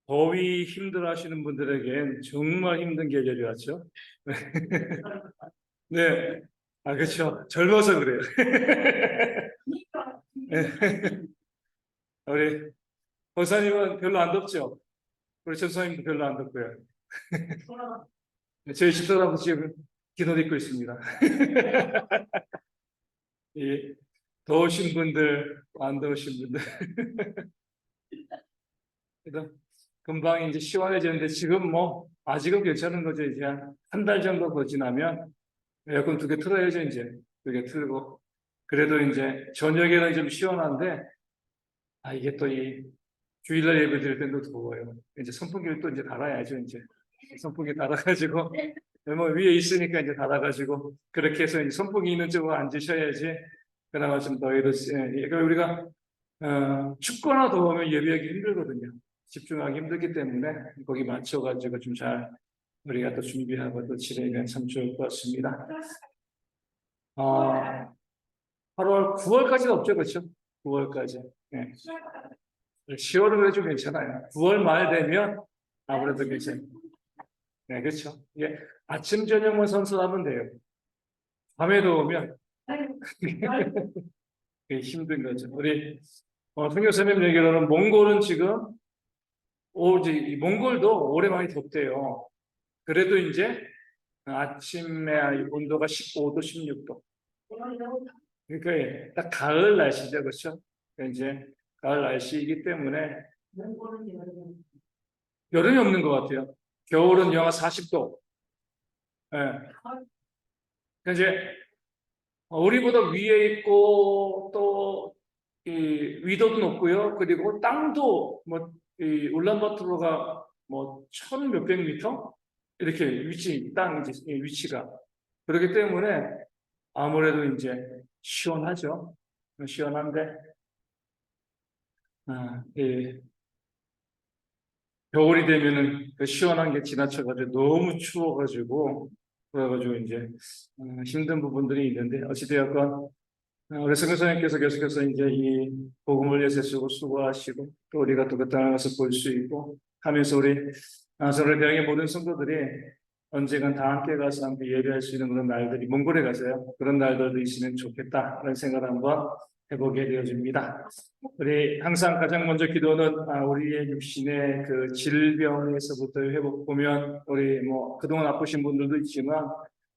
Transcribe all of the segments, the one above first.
더위 힘들어하시는 분들에겐 정말 힘든 계절이 왔죠. 네, 아 그렇죠. 젊어서 그래요. 네. 우리 권사님은 별로 안 덥죠. 우리 전사님도 별로 안 덥고요. 저희 집사람도 지금 기도 입고 있습니다. 이 더우신 분들, 안 더우신 분들. 그래도 금방 이제 시원해지는데 지금 뭐 아직은 괜찮은 거죠. 이제 한 달 정도 더 지나면 에어컨 2개 틀어야죠. 이제 2개 틀고 그래도 이제 저녁에는 좀 시원한데 이게 또 이 주일날 예배 드릴 때도 더워요. 이제 선풍기를 또 이제 달아야죠. 이제 선풍기 달아가지고 뭐 위에 있으니까 이제 달아가지고 그렇게 해서 이제 선풍기 있는 쪽으로 앉으셔야지 그나마 좀 더위도 그러니까 우리가 춥거나 더우면 예배하기 힘들거든요. 집중하기 힘들기 때문에 거기 맞춰가지고 좀 잘 우리가 또 준비하고 또 지내면 참 좋을 것 같습니다. 8월, 9월까지는 없죠, 그렇죠? 9월까지. 네. 10월은 그래 좀 괜찮아요. 9월 말 되면 아무래도 괜찮아요. 네, 그렇죠. 예, 아침 저녁만 선선하면 돼요. 밤에도 오면 힘든 거죠. 우리 선교사님 얘기로는 몽골은 지금 이제 이 몽골도 올해 많이 덥대요. 그래도 이제 아침에 온도가 15도, 16도. 그러니까 딱 가을 날씨죠, 그렇죠? 그러니까 이제 가을 날씨이기 때문에 여름이 없는 것 같아요. 겨울은 영하 40도. 예. 그러니까 이제 우리보다 위에 있고 또 이 위도도 높고요. 그리고 땅도 이 울란바토르가 뭐 1,000몇백 미터 이렇게 땅 이제 위치가 그렇기 때문에 아무래도 이제 시원하죠. 시원한데 예, 겨울이 되면은 그 시원한 게 지나쳐가지고 너무 추워가지고 그래가지고 이제 힘든 부분들이 있는데 어찌되었건 우리 성교사님께서 계속해서 이제 이 복음을 위해서 수고하시고 또 우리가 또 그 땅에 가서 볼 수 있고 하면서 우리 서로 대학의 모든 성도들이 언젠간 다 함께 가서 함께 예배할 수 있는 그런 날들이 몽골에 가서요 그런 날들도 있으면 좋겠다라는 생각을 한번 해보게 되어집니다. 우리 항상 가장 먼저 기도는 우리의 육신의 그 질병에서부터 회복 보면 우리 뭐 그동안 아프신 분들도 있지만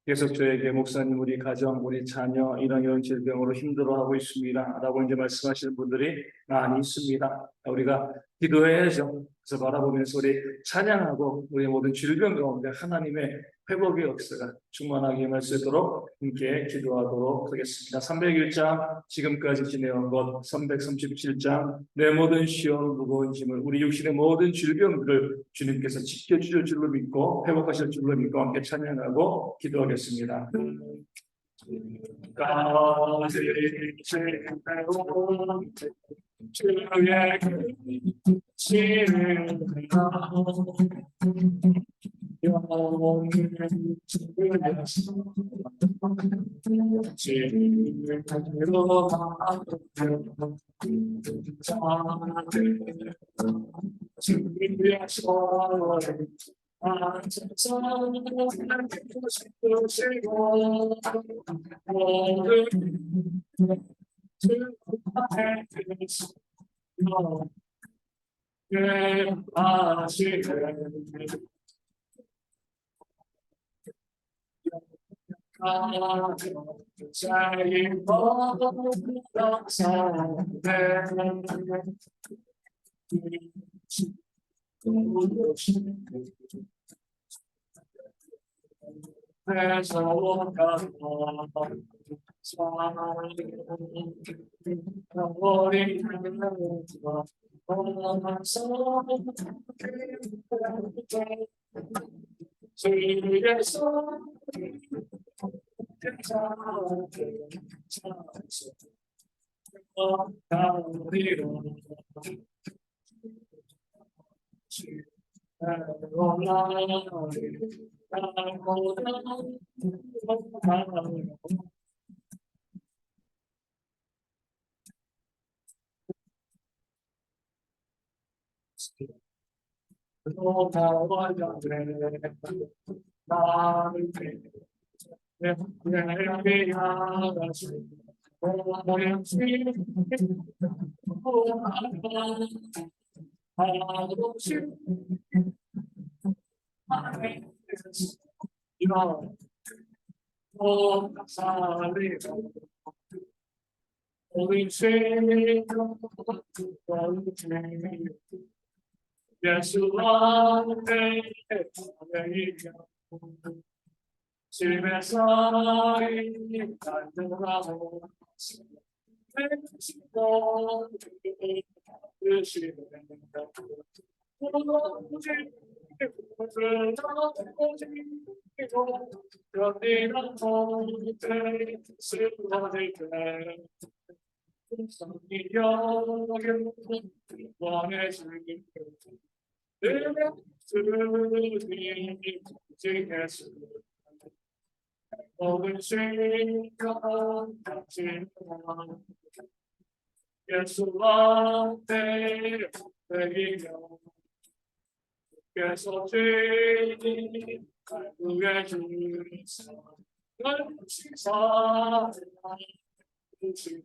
계속 저에게 목사님 우리 가정 우리 자녀 이런 질병으로 힘들어하고 있습니다라고 이제 말씀하시는 분들이 많이 있습니다. 우리가 기도해야죠. 그래서 바라보면서 우리 찬양하고 우리 모든 질병 가운데 하나님의 회복의 역사가 충만하게 임할 수 있도록 함께 기도하도록 하겠습니다. 301장 지금까지 지내온 것 337장 내 모든 시험 무거운 짐을 우리 육신의 모든 질병들을 주님께서 지켜주실 줄로 믿고 회복하실 줄로 믿고 함께 찬양하고 기도하겠습니다. Yes, you are Yes, love, yes, I'll take it. Yes, love, yes, I'll take it.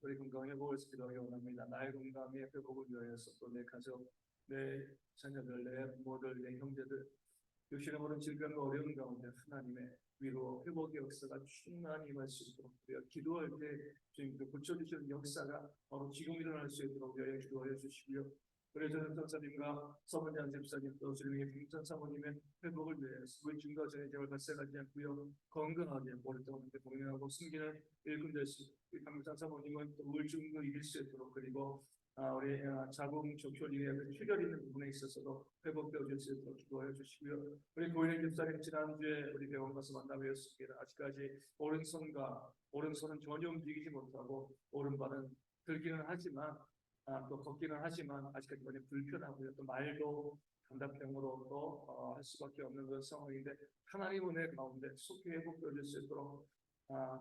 우리 건강해 보겠습니다. 원합니다. 나의 건강에 회복을 위하여서 또 내 가족, 내 자녀들, 내 부모들, 내 형제들 육신의 모든 질병과 어려움 가운데 하나님의 위로 회복의 역사가 충만히 임할 수 있도록 우리가 기도할 때 주님께서 고쳐주시는 역사가 바로 지금 일어날 수 있도록 위하여 기도하여 주시고요. 우리 전현 선사님과 서문장 집사님 또 주님의 김전 사모님의 회복을 위해서 우울증과 전해장을 발생하지 않고요. 건강하게 오랫동안 공연하고 숨기는 일꾼 될 수 있도록 강산 사모님은 또 우울증을 이길 수 있도록 그리고 우리 자궁 적혈이의 출혈 있는 부분에 있어서도 회복되어 수 있도록 기도하여 주시고요. 우리 고인의 집사님 지난주에 우리 병원 가서 만나뵙었습니다. 아직까지 오른손은 전혀 움직이지 못하고 오른발은 들기는 하지만 또 걷기는 하지만 아직까지 많이 불편하고요. 또 말도 간담병으로 또 할 수밖에 없는 그런 상황인데 하나님 은혜 가운데 속히 회복되어 수 있도록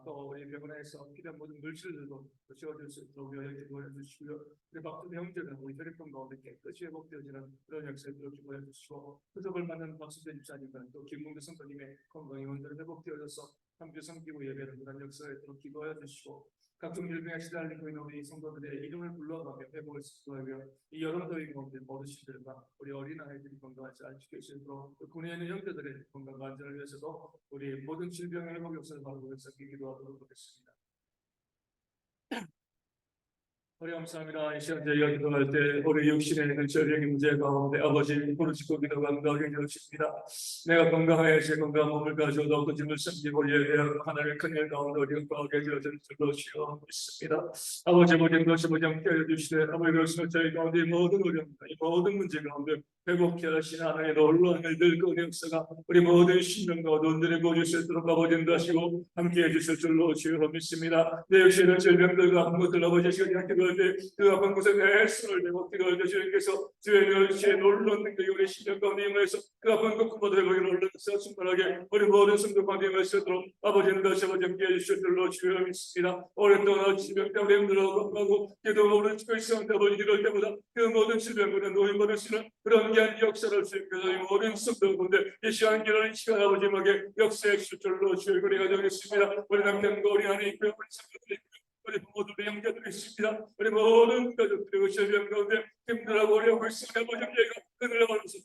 또 우리 병원에서 필요한 모든 물질들도 지어줄 수 있도록 기도해 주시고요. 우리 박수 형제는 우리 혈액형 가운데 깨끗이 회복되어지는 그런 역사에 기도해 주시고 후속을 받는 박수대 집사님과 또 김문규 성도님의 건강이 온전히 회복되어져서 함께 섬기고 예배를 그런 역사에 기도해 주시고 각종 질병에 시달리고 있는 우리 성도들의 이름을 불러가며 회복을 시도하며 이 여름 더위 가운데 어르신들과 우리 어린아이들이 건강을 잘 지킬 수 있도록 군에 있는 형제들의 건강과 안전을 위해서도 우리 모든 질병의 회복 역사를 바라보면서 기도하도록 하겠습니다. 우리 감사합니다. 이 시간 저희가 기도할 때 우리 육신에 있는 저력의 문제 가운데 아버지 부르짖고 기도한다고 해주십니다. 내가 건강하여 제 건강한 몸을 가져도 어떤 짐을 섬기고 예배하고 하나님의 큰일 가운데 우리 건강하게 되어질 줄로 주여 믿습니다. 아버지 모든 것이 모두 함께 해주시되 아버지 그것을 저희 가운데 이 모든 어려움 이 모든 문제 가운데 회복케 하신 하나님의 놀라운 일들 그 역사가 우리 모든 신령과 어두운들의 보실 수 있도록 아버지 인도하시고 함께 해주실 줄로 주여 믿습니다. 내 역시는 질병들과 아픈 것들 아버지 시간이 기도할 때 그 아픈 곳에 내 손을 대고 기도할 때 주님께서 주의 멸시에 놀라운 능력이 우리 신령 가운데 임하여서 그 아픈 것마다 회복에 놀라서 충만하게 우리 모든 성도 가운데 임하시도록 아버지는 다시 한번 함께 해주실 줄로 주여 믿습니다. 오랫동안 질병 때문에 힘들어하고 기도가 오른쪽에 있었는데 아버지 이럴 때보다 그 모든 질병보다 노인받을 수 있는 그런 귀한 역사를 주님께서 이 모든 성도 가운데 이 시간 기도하는 시간 아버지에게 역사해 주실 줄로 주여 우리가 정했습니다. 우리 남편과 우리 아내 있고요 우리 성도들 있고요 우리 부모들의 형제들이 있습니다. 우리 모든 가족들이 질병 가운데 힘들어하고 어려워하고 있습니다. 아버지가 그들을 말해서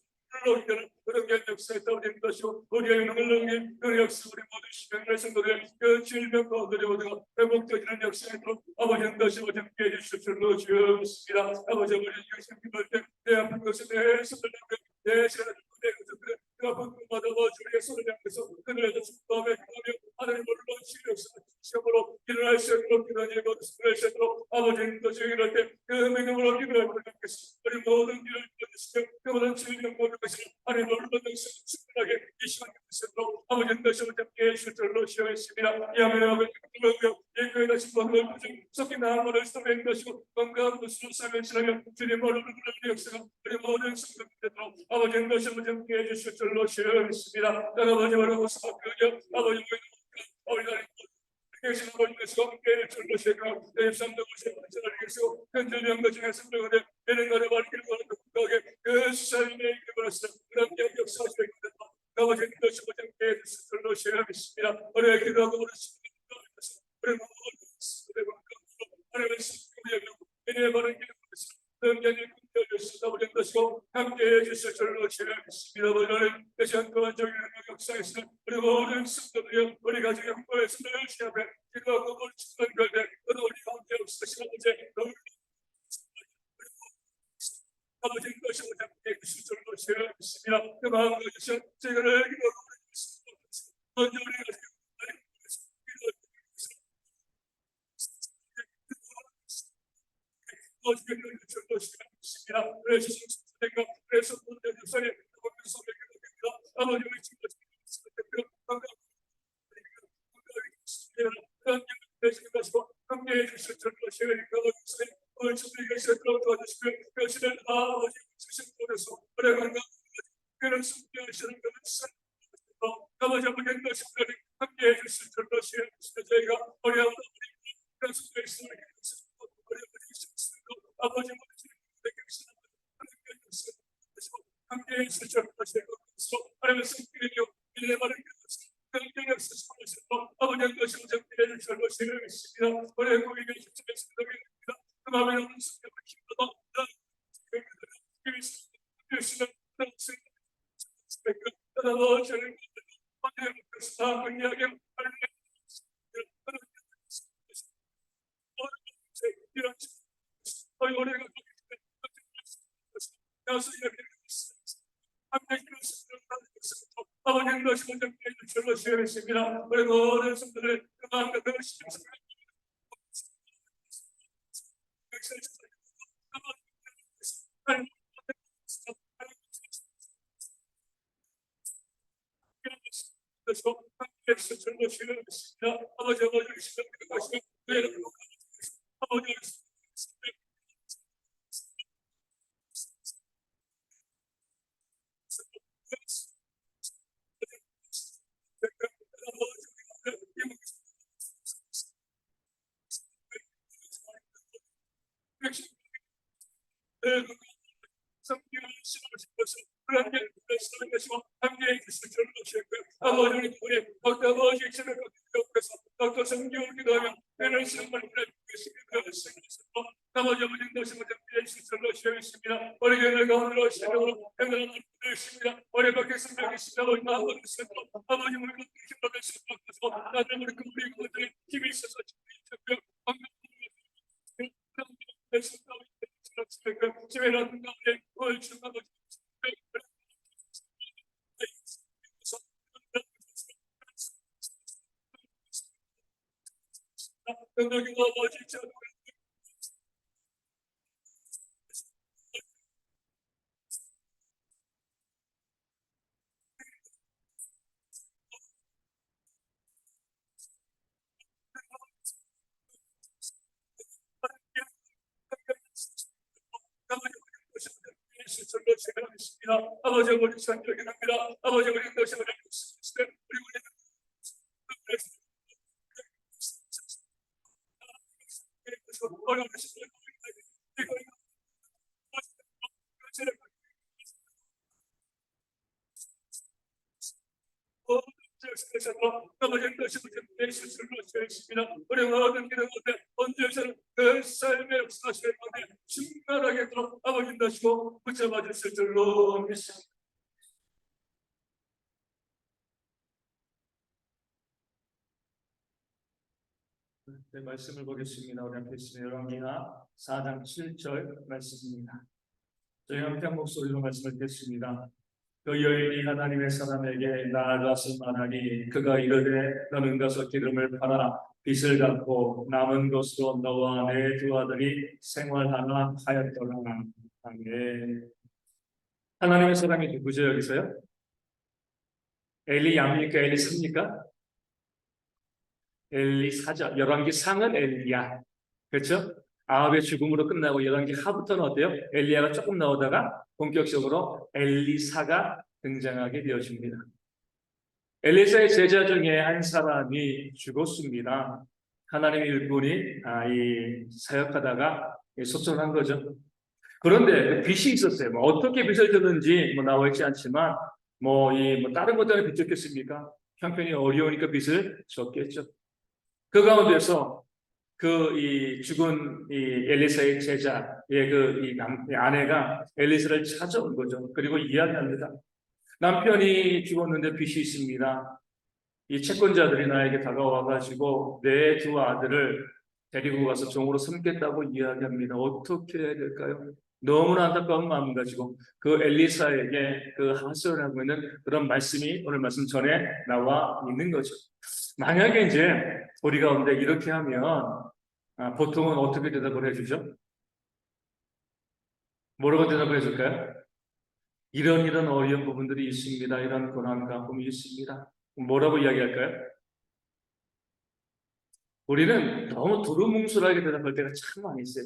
그런 게 역사에 떠오르는 것이고 우리의 영광을 넘긴 그 역사 우리 모든 시간의 성도들 그 질병 가운데 모두가 회복되는 역사에 또 아버지는 다시 한번 함께 해주실 줄로 주여 믿습니다. 아버지 역사 기도할 때 내 아픈 것에 내 손을 내 시간을 내 것을 그 아픈 것마다 주의 손을 향해서 그들에게 축복하며 기도하며 하나님 놀라운 시력을 시험으로 일어날 수 있도록 기도하니 모든 수를 수 있도록 아버지는 또 저희를 때그 명령으로 기도할 것 같겠습니다. 우리 모든 길을 주시며 그 모든 주의를 모든 것을 하나님 놀라운 역사를 충분하게 이 시간에 주시도록 아버지는 다시 한번 함께 해주실 줄로 시원했습니다. 이하며 아버지 이 교회 다시 건강을 섞인 나무를 스토리인 것이고 건강한 것으로 삶을 지나며 주님 얼굴을 부르는 역사가 우리 모든 성도들 되도록 아버지는 다시 한번 함께 해주실 줄로 시원했습니다. 아버지 바라고 사랑하며 아버지 우리가 계신 아버지께서 함께 줄로 제가 내 삶도 고생을 전하겠소 현재의 것중에 성도가 되는 것을 밝히는 것을 극복하게 그 수사님의 이름을 하시다 그런 역사하시게 된다. 아버지는 것이 함께 해주실 줄로 시원했습니다. 우리가 기도하고 우리 우리 모든 하나님의 성령의 은혜에 바른 길을 능력이 꿈겨주시다 우리 것이고 함께 해주실 줄로 지내겠습니다. 오늘은 다시 한번 저희 역사에서 우리 모든 성도들이 우리 가족의 한번에서 늘 시합에 기도하고 우리 축복한 결대 우리 가운데 역사시는 문제 아버지는 것이 함께 해주실 줄로 지내겠습니다. 그 마음을 주셔 저희를 기도하고 먼저 우리가 그래서 문제 역사에 아버지 우리 친구 함께 해주실 줄로 시간이니까 오늘 주님께 시작하고 도와주시며 그것을 아버지 주신 곳에서 오래 건강 그런 숨겨주시는 것을 아버지 아버지 것을 함께 해주실 줄로 시간이시며 저희가 어려운 그런 숨겨주시는 아버지 함께 해주실 줄로 시간이시며 하나님의 성격이요 일에 바른 아버지 것을 함께 해주실 줄로 시간이십니다. 우리의 고객의 힘쓰는 성격입니다. 그 마음에 없는 성격을 힘들어 아버지는 것이 먼저 줄로 시행했습니다. 우리 모든 성도들의 마음과 그것을 아버지 성경을 신으신 것을 그렇게 쓰는 것이고 함께 주실 줄로 시했고요. 아버지 우리 아버지 신을 갖고서 또 성경을 기도하며 배를 쓰는 걸 보내주시고 아버지 아버지 것을 함께 주실 줄로 시했습니다. 우리 교회 가운데로 신으로 행하는 것입니다. 우리 밖에 성경이 있습니다. 우리 마음을 쓰고 아버지 우리 힘받을 수 없어서 나를 우리 그들의 힘이 있어서 아버지 우리 선교합니다. 아버지 우리 것이 우리 아버지 것이 우리 스스로 죄입니다. 우리 모든 길을 언제서는 그 삶의 역사실 가운데 충만하게 들어 아버지 나시고 붙잡아 주실 줄로 믿습니다. 네, 말씀을 보겠습니다. 우리 앞에 있으면 열왕기하 4장 7절 말씀입니다. 저희 함께 목소리로 말씀을 듣겠습니다. 그 여인이 하나님의 사람에게 나아가서 말하니 그가 이르되 너는 가서 기름을 팔아 빚을 갚고 남은 것으로 너와 내 두 아들이 생활하나 하였더라. 아멘. 하나님의 사람이 누구죠 여기서요? 엘리야입니까 엘리사입니까? 엘리사죠. 열왕기 상은 엘리야. 그렇죠? 아합의 죽음으로 끝나고 열왕기 하부터는 어때요? 엘리야가 조금 나오다가 본격적으로 엘리사가 등장하게 되어집니다. 엘리사의 제자 중에 한 사람이 죽었습니다. 하나님의 일꾼이 이 사역하다가 소천한 거죠. 그런데 빚이 있었어요. 뭐 어떻게 빚을 졌는지 나와 있지 않지만 다른 것 때문에 빚 졌겠습니까? 형편이 어려우니까 빚을 졌겠죠. 그 가운데서 이 죽은 이 엘리사의 제자의 이 아내가 엘리사를 찾아온 거죠. 그리고 이야기합니다. 남편이 죽었는데 빚이 있습니다. 이 채권자들이 나에게 다가와가지고 내 두 아들을 데리고 가서 종으로 삼겠다고 이야기합니다. 어떻게 해야 될까요? 너무나 안타까운 마음 가지고 그 엘리사에게 그 하소연하고 있는 그런 말씀이 오늘 말씀 전에 나와 있는 거죠. 만약에 이제 우리 가운데 이렇게 하면 보통은 어떻게 대답을 해주죠? 뭐라고 대답을 해줄까요? 이런 어려운 부분들이 있습니다. 이런 고난과 아픔이 있습니다. 뭐라고 이야기할까요? 우리는 너무 두루뭉술하게 대답할 때가 참 많이 있어요.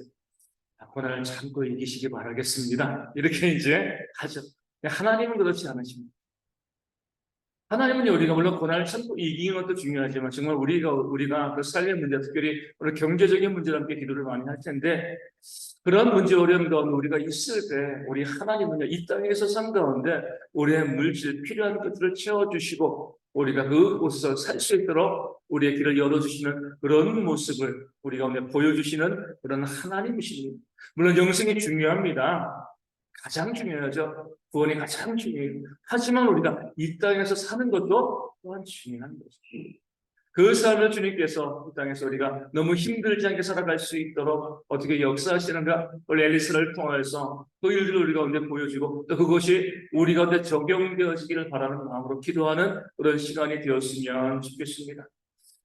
고난을 참고 이기시기 바라겠습니다. 이렇게 이제 하죠. 하나님은 그렇지 않으십니다. 하나님은 우리가 물론 고난을 참고 이기는 것도 중요하지만 정말 우리가 그 삶의 문제, 특별히 우리 경제적인 문제와 함께 기도를 많이 할 텐데 그런 문제 어려움 가운데 우리가 있을 때 우리 하나님은요 이 땅에서 삶 가운데 우리의 물질 필요한 것들을 채워주시고 우리가 그곳에서 살 수 있도록 우리의 길을 열어주시는 그런 모습을 우리 가운데 보여주시는 그런 하나님이십니다. 물론 영생이 중요합니다. 가장 중요하죠. 구원이 가장 중요해요. 하지만 우리가 이 땅에서 사는 것도 또한 중요한 것입니다. 그 삶을 주님께서 이 땅에서 우리가 너무 힘들지 않게 살아갈 수 있도록 어떻게 역사하시는가 원래 엘리사를 통해서 그 일들을 우리 가운데 보여주고 또 그것이 우리 가운데 적용되어지기를 바라는 마음으로 기도하는 그런 시간이 되었으면 좋겠습니다.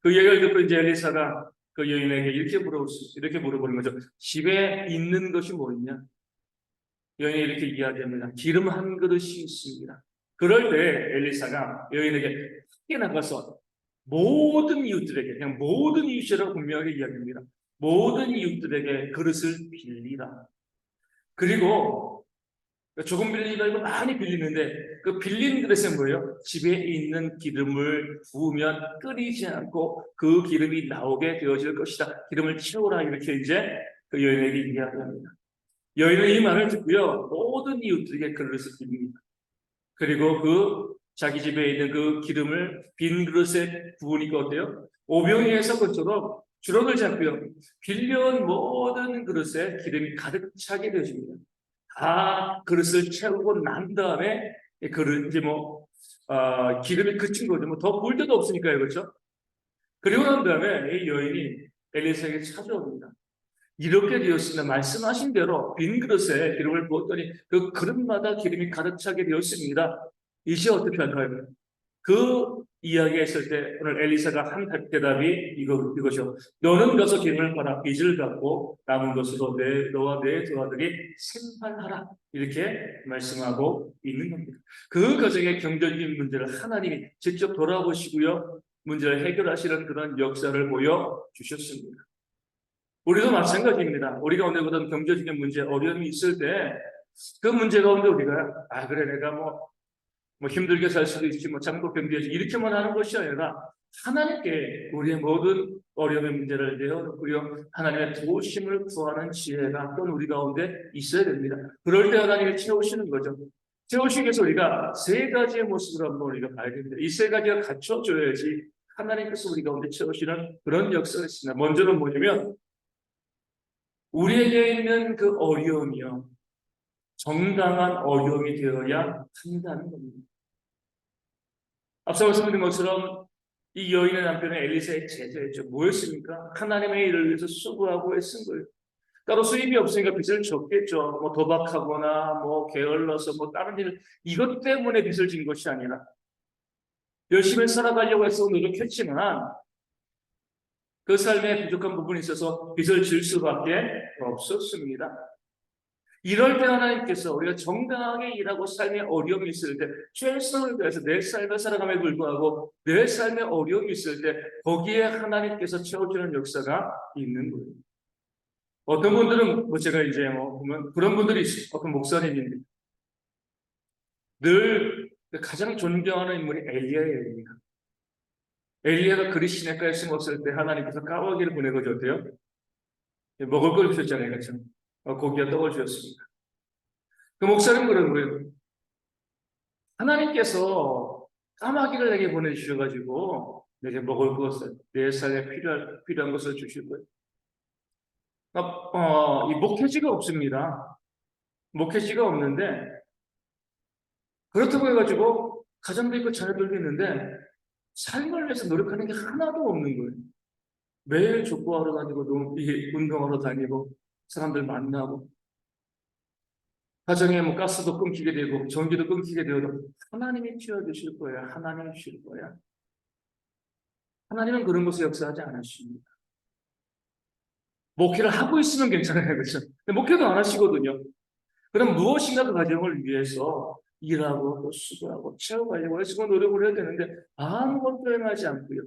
그 얘기를 듣고 이제 엘리사가 그 여인에게 이렇게 물어보는 거죠. 집에 있는 것이 뭐 있냐? 여인이 이렇게 이야기합니다. 기름 한 그릇이 있습니다. 그럴 때 엘리사가 여인에게 밖에 나가서 모든 이웃들에게 그냥 모든 이웃이라고 분명하게 이야기합니다. 모든 이웃들에게 그릇을 빌리라. 그리고 조금 빌리지 말고 많이 빌리는데 그 빌린 그릇은 뭐예요? 집에 있는 기름을 부으면 끓이지 않고 그 기름이 나오게 되어질 것이다. 기름을 채우라 이렇게 이제 그 여인에게 이야기합니다. 여인은 이 말을 듣고요 모든 이웃들에게 그릇을 빕니다. 그리고 자기 집에 있는 그 기름을 빈 그릇에 부으니까 어때요? 오병이어서 것처럼 주렁을 잡고요 빌려온 모든 그릇에 기름이 가득 차게 되어집니다. 다 그릇을 채우고 난 다음에 그릇 이제 기름이 그친 거죠. 더 부을 데도 없으니까요, 그렇죠? 그리고 난 다음에 이 여인이 엘리사에게 찾아옵니다. 이렇게 되었으나 말씀하신 대로 빈 그릇에 기름을 부었더니 그 그릇마다 기름이 가득 차게 되었습니다. 이제 어떻게 할까요? 그 이야기했을 때 오늘 엘리사가 한 대답이 이것이요. 너는 가서 기름을 팔아 빚을 갚고 남은 것으로 너와 내 두 아들이 생활하라. 이렇게 말씀하고 있는 겁니다. 그 가정의 경제적인 문제를 하나님이 직접 돌아보시고요. 문제를 해결하시는 그런 역사를 보여주셨습니다. 우리도 마찬가지입니다. 우리가 오늘 그런 경제적인 문제, 어려움이 있을 때 그 문제 가운데 우리가 그래 내가 뭐 힘들게 살 수도 있지 뭐 장독 견디야지 이렇게만 하는 것이 아니라 하나님께 우리의 모든 어려움의 문제를 내어놓고요 하나님의 도우심을 구하는 지혜가 또는 우리 가운데 있어야 됩니다. 그럴 때 하나님이 채우시는 거죠. 채우시기 위해서 우리가 세 가지의 모습을 한번 우리가 봐야 됩니다. 이 세 가지가 갖춰져야지 하나님께서 우리 가운데 채우시는 그런 역사가 있습니다. 먼저는 뭐냐면 우리에게 있는 그 어려움이요 정당한 어려움이 되어야 한다는 겁니다. 앞서 말씀드린 것처럼 이 여인의 남편은 엘리사의 제자였죠. 뭐였습니까? 하나님의 일을 위해서 수고하고 애쓴 거예요. 따로 수입이 없으니까 빚을 졌겠죠. 뭐 도박하거나 뭐 게을러서 뭐 다른 일 이것 때문에 빚을 진 것이 아니라 열심히 살아가려고 해서 노력했지만 그 삶에 부족한 부분이 있어서 빚을 질 수밖에 없었습니다. 이럴 때 하나님께서 우리가 정당하게 일하고 삶에 어려움이 있을 때 최선을 다해서 내 삶을 살아감에 불구하고 내 삶에 어려움이 있을 때 거기에 하나님께서 채워주는 역사가 있는 거예요. 어떤 분들은 제가 이제 보면 그런 분들이 있어요. 어떤 목사님인데 늘 가장 존경하는 인물이 엘리야입니다. 엘리야가 그리 시냇가에 숨었을 때 하나님께서 까마귀를 보내고 어때요? 먹을 걸 주셨잖아요. 그렇죠? 고기와 떡을 주셨습니다. 그 목사님 그런 거예요. 하나님께서 까마귀를 내게 보내주셔가지고 내게 먹을 것을 내 삶에 필요한 것을 주실 거예요. 이 목회지가 없습니다. 목회지가 없는데 그렇다고 해가지고 가정도 있고 자녀들도 있는데 삶을 위해서 노력하는 게 하나도 없는 거예요. 매일 족구하러 다니고 운동하러 다니고 사람들 만나고 가정에 가스도 끊기게 되고 전기도 끊기게 되어도 하나님이 채워주실 거예요. 하나님이 주실 거야. 하나님은 그런 것을 역사하지 않으십니다. 목회를 하고 있으면 괜찮아요. 그렇죠? 근데 목회도 안 하시거든요. 그럼 무엇인가 그 가정을 위해서 일하고 또 수고하고 채워가려고 해서 노력을 해야 되는데 아무것도 행하지 않고요.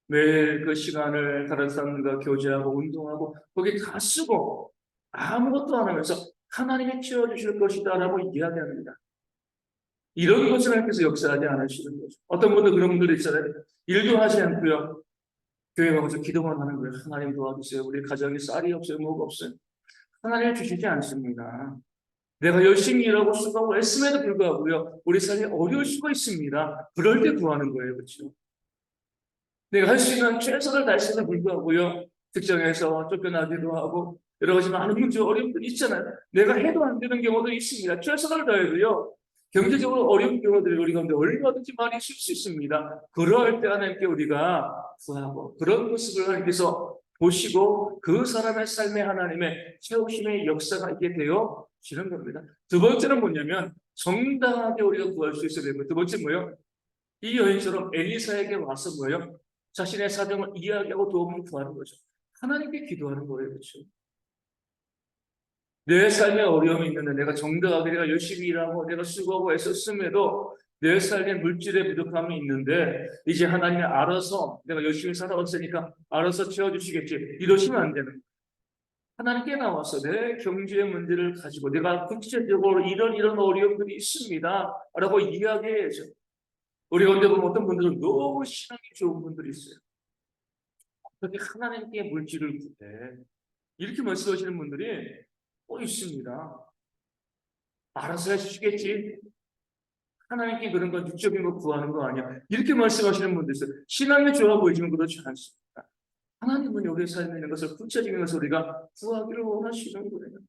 매일 그 시간을 다른 사람들과 교제하고 운동하고 거기 다 쓰고 아무것도 안 하면서 하나님이 채워주실 것이다 라고 이야기합니다. 이런 것을 하나님께서 역사하지 않으시는 거죠. 어떤 분들 그런 분들이 있잖아요. 일도 하지 않고요. 교회 가서 기도만 하는 거예요. 하나님 도와주세요. 우리 가정에 쌀이 없어요. 뭐가 없어요. 하나님 주시지 않습니다. 내가 열심히 일하고 수고하고 애씀에도 불구하고요. 우리 삶이 어려울 수가 있습니다. 그럴 때 구하는 거예요. 그렇죠? 내가 할 수 있는 최선을 다했음에도 불구하고요. 직장에서 쫓겨나기도 하고 여러 가지 많은 문제 어려움들이 있잖아요. 내가 해도 안 되는 경우도 있습니다. 최선을 다해도요. 경제적으로 어려운 경우들이 우리 가운데 얼마든지 많이 있을 수 있습니다. 그럴 때 하나님께 우리가 구하고 그런 모습을 하나님께서 보시고 그 사람의 삶에 하나님의 채우심의 역사가 있게 되어지는 겁니다. 두 번째는 뭐냐면 정당하게 우리가 구할 수 있어야 됩니다. 두 번째 뭐예요? 이 여인처럼 엘리사에게 와서 뭐예요? 자신의 사정을 이야기하고 도움을 구하는 거죠. 하나님께 기도하는 거예요. 그렇죠? 내 삶에 어려움이 있는데 내가 정당하게 내가 열심히 일하고 내가 수고하고 애썼음에도 내 삶에 물질의 부족함이 있는데 이제 하나님이 알아서 내가 열심히 살아왔으니까 알아서 채워주시겠지 이러시면 안 되는 거예요. 하나님께 나와서 내 경제의 문제를 가지고 내가 구체적으로 이런 어려움들이 있습니다 라고 이야기해야죠. 우리 가운데 보면 어떤 분들은 너무 신앙이 좋은 분들이 있어요. 그렇게 하나님께 물질을 구해 이렇게 말씀하시는 분들이 있습니다. 알아서 해주시겠지. 하나님께 그런 건 육적인 거 구하는 거 아니야. 이렇게 말씀하시는 분들 있어요. 신앙이 좋아 보이지만 그렇지 않습니다. 하나님은 우리의 삶에 있는 것을 구체적인 것을 우리가 구하기를 원하시는 거예요.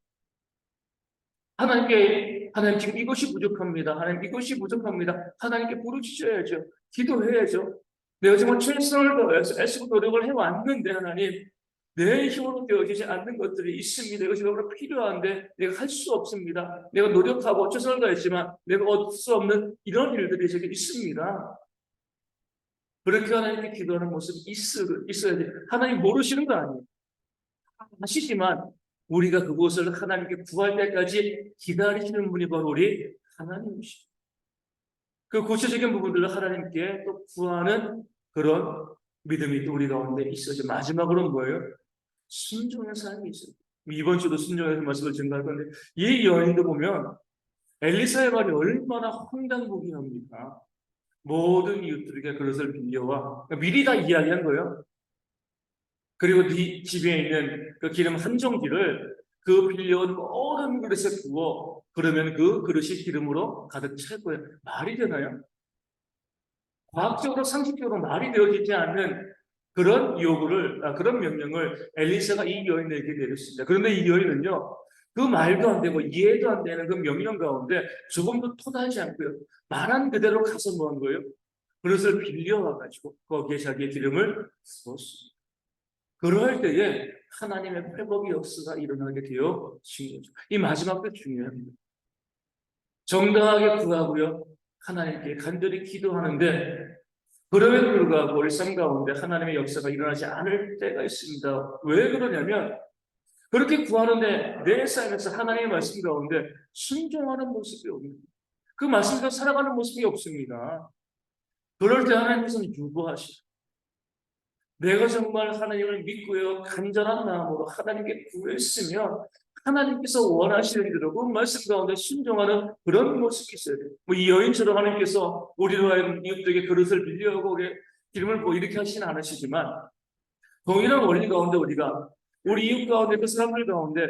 하나님 지금 이것이 부족합니다. 하나님 이것이 부족합니다. 하나님께 부르짖어야죠. 기도해야죠. 내가 정말 최선을 다해서 애쓰고 노력을 해왔는데 하나님 내 힘으로 되어지지 않는 것들이 있습니다. 이것이 너무나 필요한데 내가 할 수 없습니다. 내가 노력하고 최선을 다했지만 내가 얻을 수 없는 이런 일들이 제게 있습니다. 그렇게 하나님께 기도하는 모습이 있어야 돼. 하나님 모르시는 거 아니에요. 아시지만 우리가 그곳을 하나님께 구할 때까지 기다리시는 분이 바로 우리 하나님이시죠. 그 구체적인 부분들을 하나님께 또 구하는 그런 믿음이 또 우리 가운데 있어요. 마지막으로는 뭐예요? 순종의 삶이 있어요. 이번 주도 순종의 말씀을 증거할 건데 이 여인도 보면 엘리사의 말이 얼마나 황당무계합니까? 모든 이웃들에게 그릇을 빌려와 미리 다 이야기한 거예요. 그리고 네 집에 있는 그 기름 한 종기를 그 빌려온 모든 그릇에 부어 그러면 그 그릇이 기름으로 가득 찰 거예요. 말이 되나요? 과학적으로 상식적으로 말이 되어지지 않는 그런 그런 명령을 엘리사가 이 여인에게 내렸습니다. 그런데 이 여인은요, 그 말도 안 되고 이해도 안 되는 그 명령 가운데 조금도 토달지 않고요, 말한 그대로 가서 뭐 한 거예요? 그릇을 빌려와가지고 거기에 자기의 기름을 부었습니다. 그럴 때에 하나님의 회복의 역사가 일어나게 되어진 거죠. 이 마지막도 중요합니다. 정당하게 구하고요, 하나님께 간절히 기도하는데 그럼에도 불구하고 우리 삶 가운데 하나님의 역사가 일어나지 않을 때가 있습니다. 왜 그러냐면 그렇게 구하는데 내 삶에서 하나님의 말씀 가운데 순종하는 모습이 없는, 그 말씀대로 살아가는 모습이 없습니다. 그럴 때 하나님께서는 유보하시죠. 내가 정말 하나님을 믿고요, 간절한 마음으로 하나님께 구했으면 하나님께서 원하시는 대로 그 말씀 가운데 순종하는 그런 모습이 있어야 돼요. 이 여인처럼 하나님께서 우리로 하여금 이웃들에게 그릇을 빌려오고 기름을 부어 이렇게 하시는 않으시지만 동일한 원리 가운데 우리가 우리 이웃 가운데 그 사람들 가운데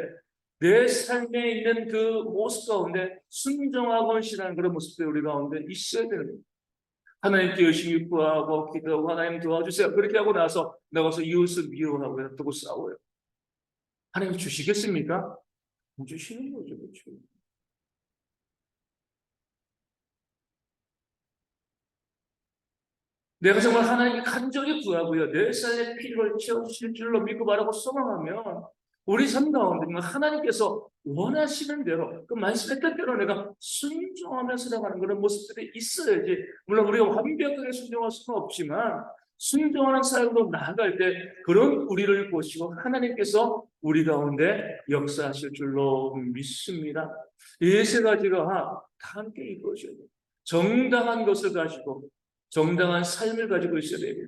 내 삶에 있는 그 모습 가운데 순종하고 헌신하는 그런 모습들이 우리 가운데 있어야 되는 거예요. 하나님께 열심히 구하고 기도하고 하나님 도와주세요. 그렇게 하고 나서 나가서 이웃을 미워하고 두고 싸워요. 하나님 주시겠습니까? 안 주시는 거죠. 그렇죠? 내가 정말 하나님께 간절히 구하고요, 내 삶의 필요를 채워주실 줄로 믿고 바라고 소망하면 우리 삶 가운데 하나님께서 원하시는 대로 그 말씀했던 대로 내가 순종하며 살아가는 그런 모습들이 있어야지. 물론 우리가 완벽하게 순종할 수는 없지만 순종하는 삶으로 나아갈 때 그런 우리를 보시고 하나님께서 우리 가운데 역사하실 줄로 믿습니다. 이 세 가지가 다 함께 이루어져야 돼요. 정당한 것을 가지고 정당한 삶을 가지고 있어야 돼요.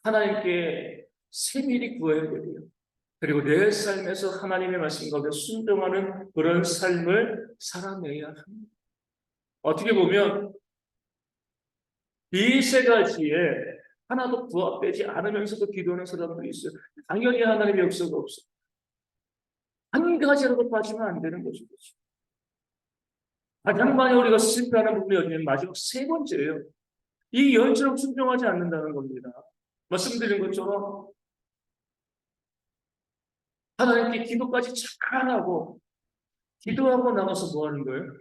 하나님께 세밀히 구해야 돼요. 그리고 내 삶에서 하나님의 말씀 가운데 순종하는 그런 삶을 살아내야 합니다. 어떻게 보면 이 세 가지에 하나도 부합되지 않으면서도 기도하는 사람들이 있어요. 당연히 하나님의 역사가 없어요. 한 가지라도 빠지면 안 되는 것이죠. 가장 많이 우리가 실패하는 부분이 어디냐면 마지막 세 번째예요. 이 여인처럼 순종하지 않는다는 겁니다. 말씀드린 것처럼 하나님께 기도까지 잘 하고 기도하고 나가서 뭐 하는 거예요?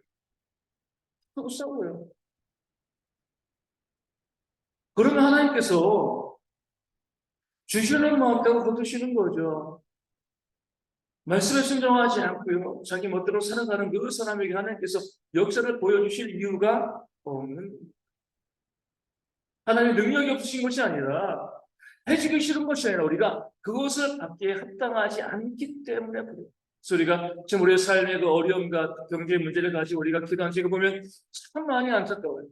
하고 싸워요. 그러면 하나님께서 주시는 마음대로 거두시는 거죠. 말씀에 순종하지 않고요, 자기 멋대로 살아가는 그 사람에게 하나님께서 역사를 보여주실 이유가 없는, 하나님의 능력이 없으신 것이 아니라 해주기 싫은 것이 아니라 우리가 그것을 받기에 합당하지 않기 때문에 그래요. 그래서 우리가 지금 우리의 삶의 그 어려움과 경제 문제를 가지고 우리가 기도하는 지금 보면 참 많이 안타까워요.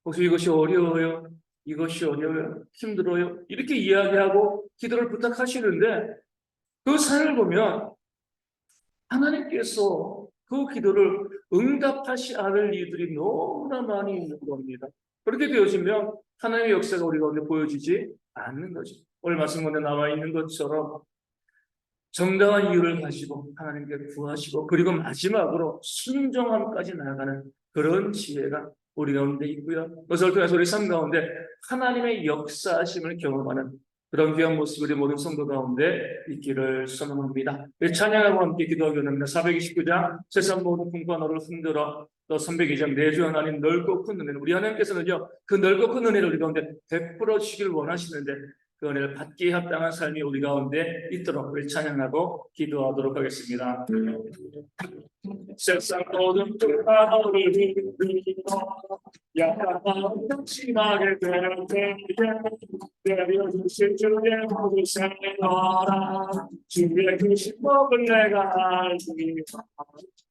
혹시 이것이 어려워요, 이것이 어려워요, 힘들어요, 이렇게 이야기하고 기도를 부탁하시는데 그 사연을 보면 하나님께서 그 기도를 응답하시 않을 이들이 너무나 많이 있는 겁니다. 그렇게 되어지면 하나님의 역사가 우리 가운데 보여지지 않는 거죠. 오늘 말씀 가운데 나와 있는 것처럼 정당한 이유를 가지고 하나님께 구하시고 그리고 마지막으로 순종함까지 나아가는 그런 지혜가 우리 가운데 있고요. 그것을 통해서 우리 삶 가운데 하나님의 역사하심을 경험하는 그런 귀한 모습이 우리 모든 성도 가운데 있기를 소망합니다. 찬양하고 함께 기도하기 원합니다. 429장 세상 모든 풍부한 너를 흔들어, 또 302장 내주 하나님 넓고 큰 은혜는 우리 하나님께서는요 그 넓고 큰 은혜를 우리 가운데 베풀어 주시길 원하시는데 그 은혜를 받기에 합당한 삶이 우리 가운데 있도록 우리 찬양하고 기도하도록 하겠습니다. 세상 모든 뚫가 너를 믿고 약간 심하게 될 때에 내려주실 주의 모든 생각라 주의 그 신복을 내가 알기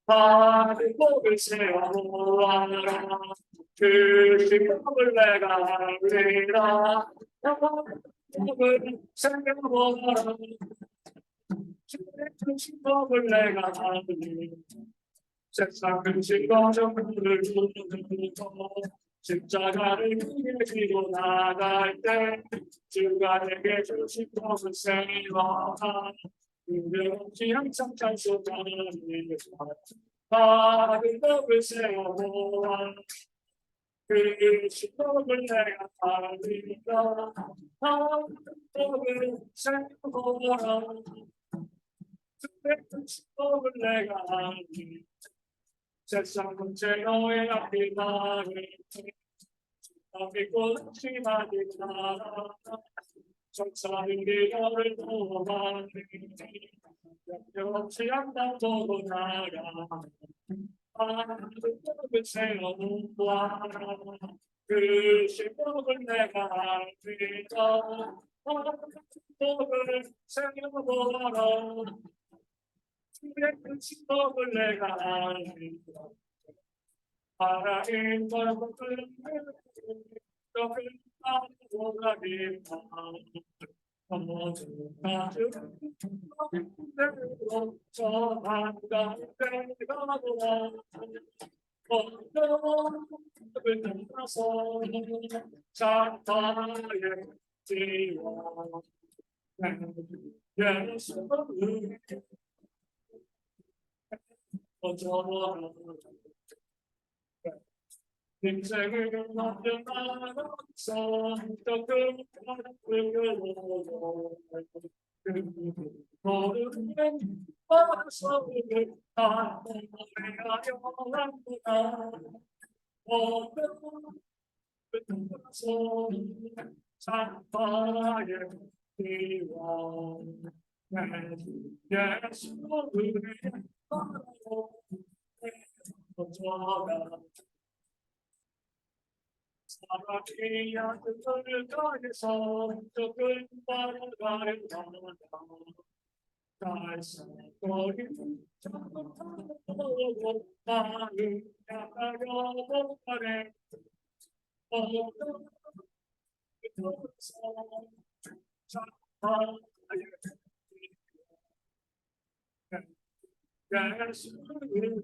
하늘 복을 세워보아라 그 신복을 내가 알리라 복을 세워보아라 주의 그 신복을 내가 알리라 세상 근심 걱정을 주고 십자가를 크게 지고 나갈 때 주가 내게 주신 것을 세워라 힘없이 항상 찬송하는 하늘 복을 세워보아 그 신복을 내가 알리라 하늘 복을 세워보아 그 신복을 내가 알리라 세상 문제 너의 앞에 나를 믿고 심하게 나라 정사는 게 너를 도와내 역없이 항상 보고 나가 하늘 복을 세워보아라 그 신복을 내가 알리라 하늘 복을 세워보아라 주의 그 신복을 내가 알리라 하나님 복을 너를 아무라기 모든 나를 그대로 저 한가운데 가보라 모든 떠나서 찬바에 뛰어 예수를 어쩌라 인생을 만들어서 또 끝까지 모르는 마음속을 다 내가 영원하구나 모든 소리 찬바에 뛰어 예수를 어쩌라 사랑의 아들을 가해서 조금 바라가는 달성거리는 전부터 나는 나가려고 하네 어떤 곳에서 찬바에 예수를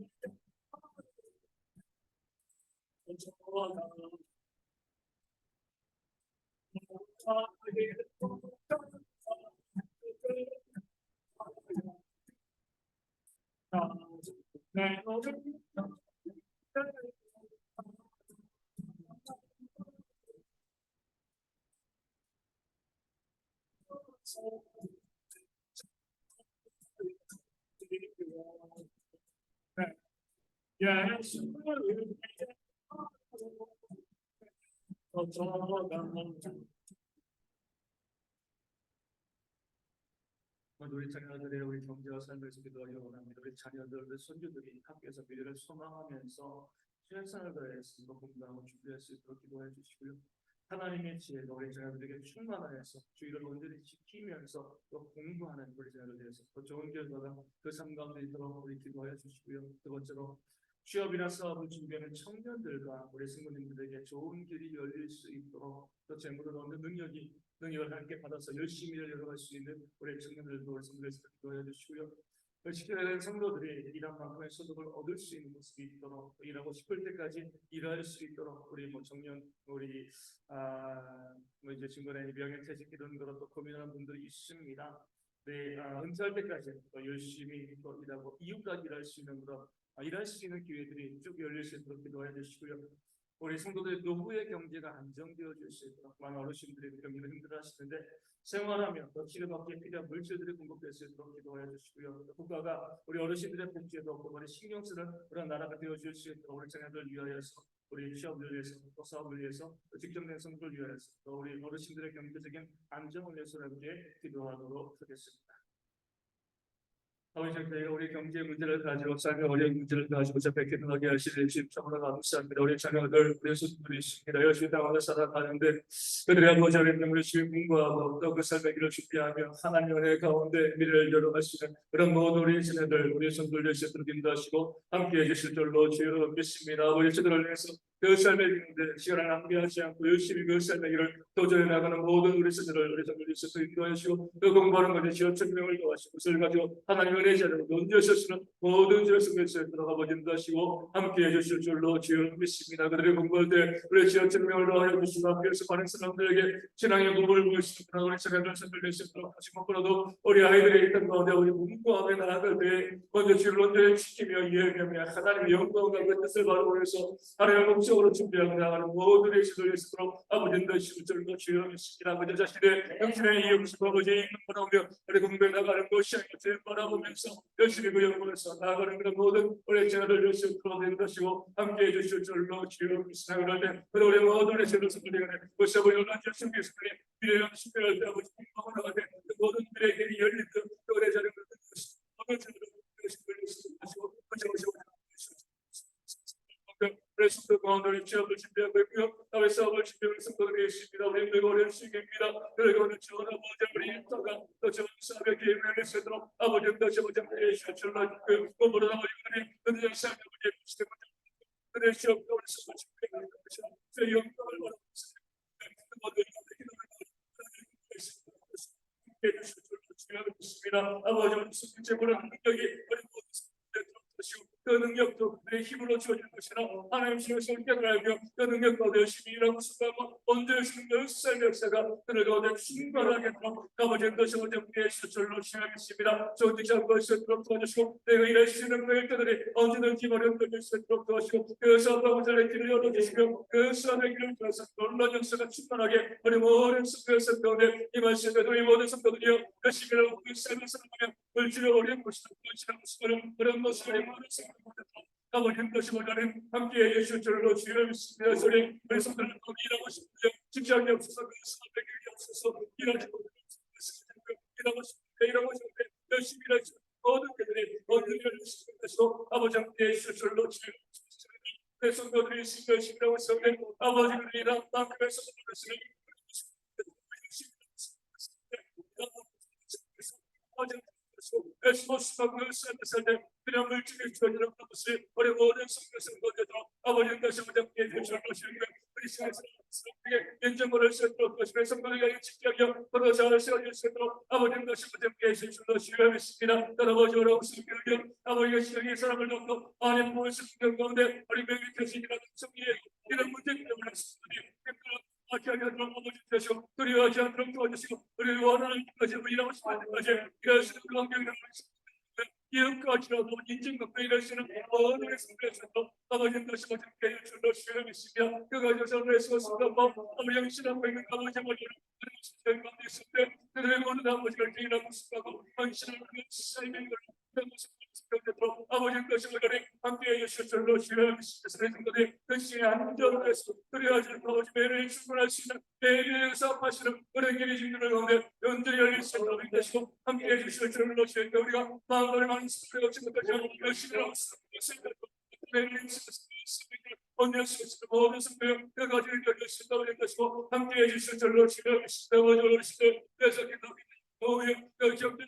어쩌라 우리 자녀들의 우리 경제와 삶을 기도하려 원합니다. 우리 자녀들, 우리 손주들이 학교에서 미래를 소망하면서 최선을 다해서 공부하고 준비할 수 있도록 기도해 주시고요. 하나님의 지혜가 우리 자녀들에게 충만하여서 주의를 온전히 지키면서 또 공부하는 우리 자녀들 위해서 더 좋은 결과가 그 삶 가운데 있도록 우리 기도하여 주시고요. 두 번째로 취업이나 사업을 준비하는 청년들과 우리 승무님들에게 좋은 길이 열릴 수 있도록 또 재물을 얻는 능력을 함께 받아서 열심히 열어갈 수 있는 우리 청년들도 우리 성도에서 기도해 주시고요. 시켜야 성도들이 일한 만큼의 소득을 얻을 수 있는 모습이 있도록 일하고 싶을 때까지 일할 수 있도록 우리 청년 우리 이제 중간에 명예퇴직 이런 거로 또 고민하는 분들이 있습니다. 네, 은퇴할 때까지 또 열심히 또 일하고 이웃과 일할 수 있는 그런 일할 수 있는 기회들이 쭉 열릴 수 있도록 기도해 주시고요. 우리 성도들의 노후의 경제가 안정되어질 수 있도록 많은 어르신들이 경제를 힘들어하시는데 생활하며 더 치료받기에 필요한 물질들이 공급될 수 있도록 기도하여 주시고요. 국가가 우리 어르신들의 복지에도 없고 신경 쓰는 그런 나라가 되어줄 수 있도록 우리 자녀들 위하여서 우리 취업을 위해서 또 사업을 위해서 또 직장내 성도를 위하여서 또 우리 어르신들의 경제적인 안정을 위해서 함께 기도하도록 하겠습니다. 아버지 저희가 우리 경제 문제를 가지고 삶의 어려운 문제를 가지고 자백해나가게 하시는 주님 참으로 감사합니다. 우리 자녀들 우리 손들이 있습니다. 열심히 당하며 살아가는데 그들의 아버지 하나님 우리 주님 공부하고 또 그 삶의 길을 준비하며 하나님 은혜 가운데 미래를 열어가시는 그런 모든 우리 자녀들 우리 손들 열심히 인도하시고 함께해 주실 줄로 주여 믿습니다. 아버지 저들을 위해서 그 삶의 길인데 시간을 낭비하지 않고 열심히 그 삶의 길을 도전해 나가는 모든 우리 스스로를 우리 성도를 위해서 인도하시고 그 공부하는 것에 지어 증명을 도와시고 그것을 가지고 하나님의 은혜자로 논지하시는 모든 지어 성도에서 들어가 인도하시고 함께해 주실 줄로 주여 믿습니다. 그들의 공부할 때 우리 지어 증명을 도와여 주시고 함께해서 많은 사람들에게 신앙의 공부를 보여주시는 우리 자녀들 성도를 위해서 하시 무엇보다도 우리 아이들의 있던 가운데 우리 공부하며 나아갈 때 먼저 주를 논지시키며 이해하며 하나님의 영광과 그 뜻을 바로 해서 하나님의 적으로 준비하고 나가는 모든 시도를 있도록 아버지 너희를 줄로 주여 믿습니다. 아버지 자신의 영신의 이용수 아버지의 있는 바라보며 우리 공부해 나가는 것이 아니라 바라보면서 열심히 그 영광에서 나아가는 그런 모든 우리 자녀들 열심히 끌어내는 것이고 함께해 주실 줄로 주여 믿습니다. 그럴 때 우리 모든 우리 자녀들 성도들에게 그것이 아버지 연락자 성교수들이 미래의 숙배할 때 아버지 공부하고 나가되 모든 미래의 길이 열린 듯 우리 자녀들 아버지 그래서 그 가운데 취업을 준비하고 있고요. 사회 사업을 준비하고 성도들이 있습니다. 우리 매우 어려운 시기입니다. 그리고 오늘 지원 아버지 우리 인터가 또 지원 사업에 기회를 내시도록 아버지 다시 아버지 예수 줄로 그 공부를 아버지 그들의 삶을 아버지 시대로 그들의 시험을 우리 준비하고 있습니다. 제 영광을 바라보겠습니다. 아버지 우리 성제보는 능력이 우리 그 능력도 내 힘으로 주어진 것이라 하나님 신의 깨달고 그 능력도 열심히 일하고 수고하고 언제 신의 삶의 역사가 그를 가운데 충만하게 아버지 것이 먼저 예수 줄로 시작했습니다. 좋은 일 잡고 있도록 도와주시고 내가 일하시는 그 일들이 언제든지 어려운 것을 수 있도록 도와주시고 그 사업자의 길을 열어주시며 그 사업의 길을 통해서 놀라운 역사가 충만하게 우리 모든 성도의 가운데 임하시는 우리 모든 성도들이여 열심히 하고 그 삶을 살아가며 물질을 어려운 것이다. 그런 모습을 모든 성도들 아버님 것이 원하는 함께 예수 줄로 주여 믿습니다. 소리 우리 성도들 일하고 싶으며 직장이 없어서 그 사업의 길이 없어서 일하고 싶은데 열심히 일하시 모든 그들이 모든 일을 시작해서 아버지 함께 예수 줄로 주여 그 성도들이 열심히 하고 있었는데 아버지를 일한 만큼에서 그냥 물질을 주어지는 것을 우리 모든 성도들도 아버지 다시 한번 예수를 모시는 우리 시간에서 인정을 할 수 있도록 것을 성도들에게 직접이요 바로 잘 세워질 수 있도록 아버지 다시 한번 예수를 모시며 믿습니다. 아버지 오라고 성경을 아버지가 시간의 사람을 놓고 안에 모여서 성경 가운데 우리 명예 교신이라는 성리에 이런 문제 때문에 성도들이 하지 않도록 아버지 되시고 두려워하지 않도록 도와주시고 우리 원하는 것이 일하고 싶은 것이 이러시는 관계를 이음까지라도 인증받고 이러시는 모든 성도에서도 아버지 다시 한번 줄로 주여 믿습니다. 그 가정에서 레스고스도 아버지 영신하고 있는 아버지 모두를 그들의 가운데 있을 때 그들의 모든 아버지를 기인하고 싶다고 당신을 삶의 아버지 것이 우리를 함께해 주실 줄로 주여 믿습니다. 성도들이 그 시에 안전을 해서 두려워하지 않고 아버지 매일을 출근할 수 있는 매일을 사업하시는 그런 길이 주님을 가운데 연들이 열릴 수 있도록 되시고 함께해 주실 줄로 주여 우리가 마음을 많은 스스로 얻지 못하지 열심히 하고 있습니다. 매일을 언제 수 모든 성도여 그 가지를 열릴 수 있도록 되시고 함께해 주실 줄로 주여 믿습니다. 오늘 시대 그래서 기도합니다. 오늘 그 기억된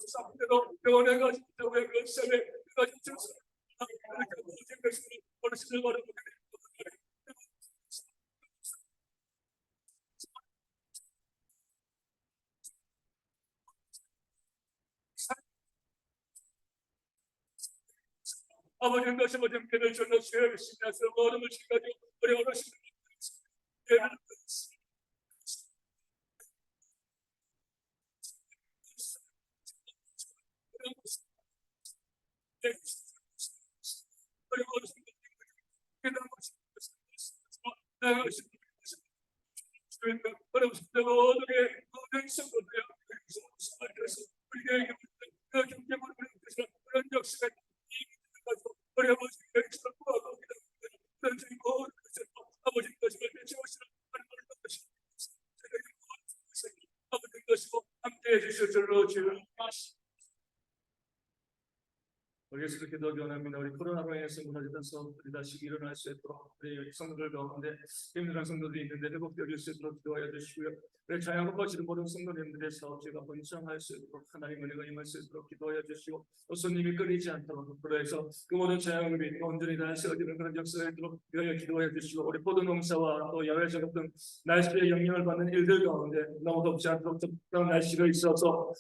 상태로 병원에 가지고 그 삶에 가지고 어르신을 바라보게 아버지는 다시 한번 함께를 줄로 주여 믿습니다. 모든 것을 가지고 우리 어르신을 함께해 주실 줄로 주여. 우리 예수를 기도하기 원합니다. 우리 코로나로 인해서 무너지던 사업들이 다시 일어날 수 있도록 우리 성도들 가운데 힘든 성도들이 있는데 회복되어 수 있도록 기도하여 주시고요. 우리 자영업 하시는 모든 성도님들의 사업체가 번창할 수 있도록 하나님의 은혜가 임할 수 있도록 기도하여 주시고 또 손님이 끊이지 않도록 그래서 그 모든 자영업이 온전히 다시 어디는 그런 역사가 있도록 위하여 기도하여 주시고 우리 포도 농사와 또 야외 작업 등 날씨의 영향을 받는 일들 가운데 너무 덥지 않도록 적당한 날씨가 있어서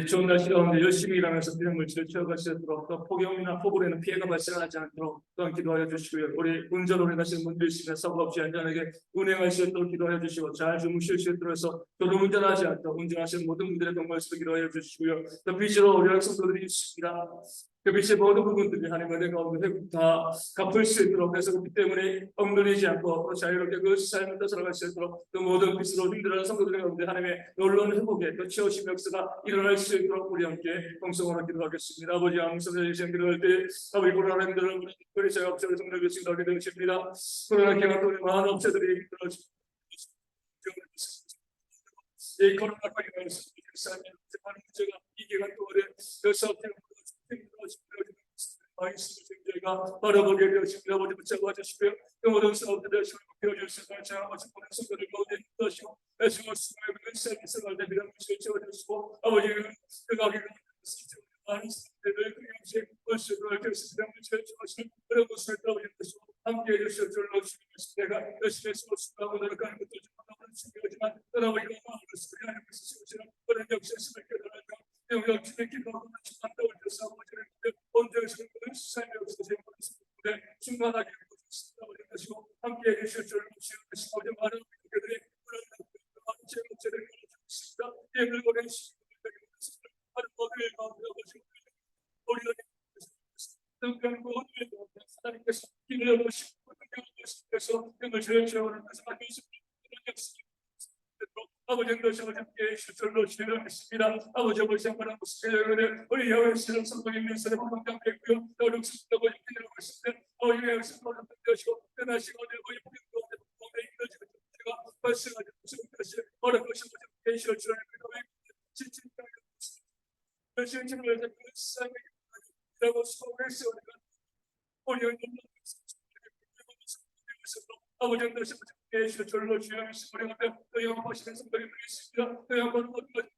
좋은 날씨 가운데 열심히 일하면서 필요 물질을 채워갈 수 있도록 또 폭염이나 폭우에는 피해가 발생하지 않도록 또한 기도하여 주시고요. 우리 운전을 하시는 분들 있으면 사고 없이 안전하게 운행할 수 있도록 기도하여 주시고 잘 주무실 수 있도록 해서 저도 운전하지 않도록 운전하시는 모든 분들의 동반에서 기도하여 주시고요. 또 빚으로 우리 성도들이 있습니다. 그 빚의 모든 부분들이 하나님의 은혜 가운데 회복 다 갚을 수 있도록 해서 그렇기 때문에 엉들리지 않고 또 자유롭게 그 삶을 살아갈 수 있도록 또 모든 빚으로 힘들어하는 성도들 가운데 하나님의 놀라운 회복에 또 채우심 역사가 일어날 수 있도록 우리 함께 동성으로 기도하겠습니다. 아버지 암소를 이제 기도할 때 아버지 코로나 힘들어 우리 제가 업체를 성령 교신 가게 되십니다. 코로나 기간 동안 많은 업체들이 힘들어지고 이 코로나 관련해서 삶의 많은 문제가 이 기간 동안에 여섯 업체가 저희가 바라보게 되었습니다. 아버지 붙잡아 주시고요. 그 모든 사업들을 회복되어 주시고 아버지 모든 성도들 가운데 인도하시고 애쓰고 수고의 삶을 때 믿음을 채워주시고 아버지 그 가게 많은 사람들을 그 영생 벌수를 결승을 채워주시는 그런 모습을 떠올리면서 함께해 주실 줄로 주님께서 내가 열심히 수고하고 노력하는 것도 좀 너무나 중요하지만 떠나고 이런 마음으로 수고하는 것을 세우시는 그런 역사심을 깨달아가 영역 주의 기도하고 만다 올려서 아버지를 온전히 삶의 역사에 모든 충만하게 해주시고 하시고 함께해 주실 줄로 주님께서 어제 많은 분들이 그런 제 문제를 가르쳐주십니다. 예를 보낸 하는 법을 가운데 우리가 등변 모두에 하나님께서 기도해 보시고 하나님께서 등을 제어하는 것을 아버지 것이 함께 주절로 진행하겠습니다. 아버지 아버지 한번 우리 야외 신앙 성도님 민사를 건강했고요. 너를 쓰다고 기도하고 있습니다. 아버지 야외 성도님 되시고 끝나시고 어디 보기 가운데 이루어지는 제가 발생하지 않습니다. 어느 것이 함께 주절로 진진하게 열심히 그 삶의 라고 소개해서 우리 아버지 다시 계시고 절로 주여주시고 우리 앞에 또 영업하시는 성도님들이 있습니다. 또 영업하는 모든 것을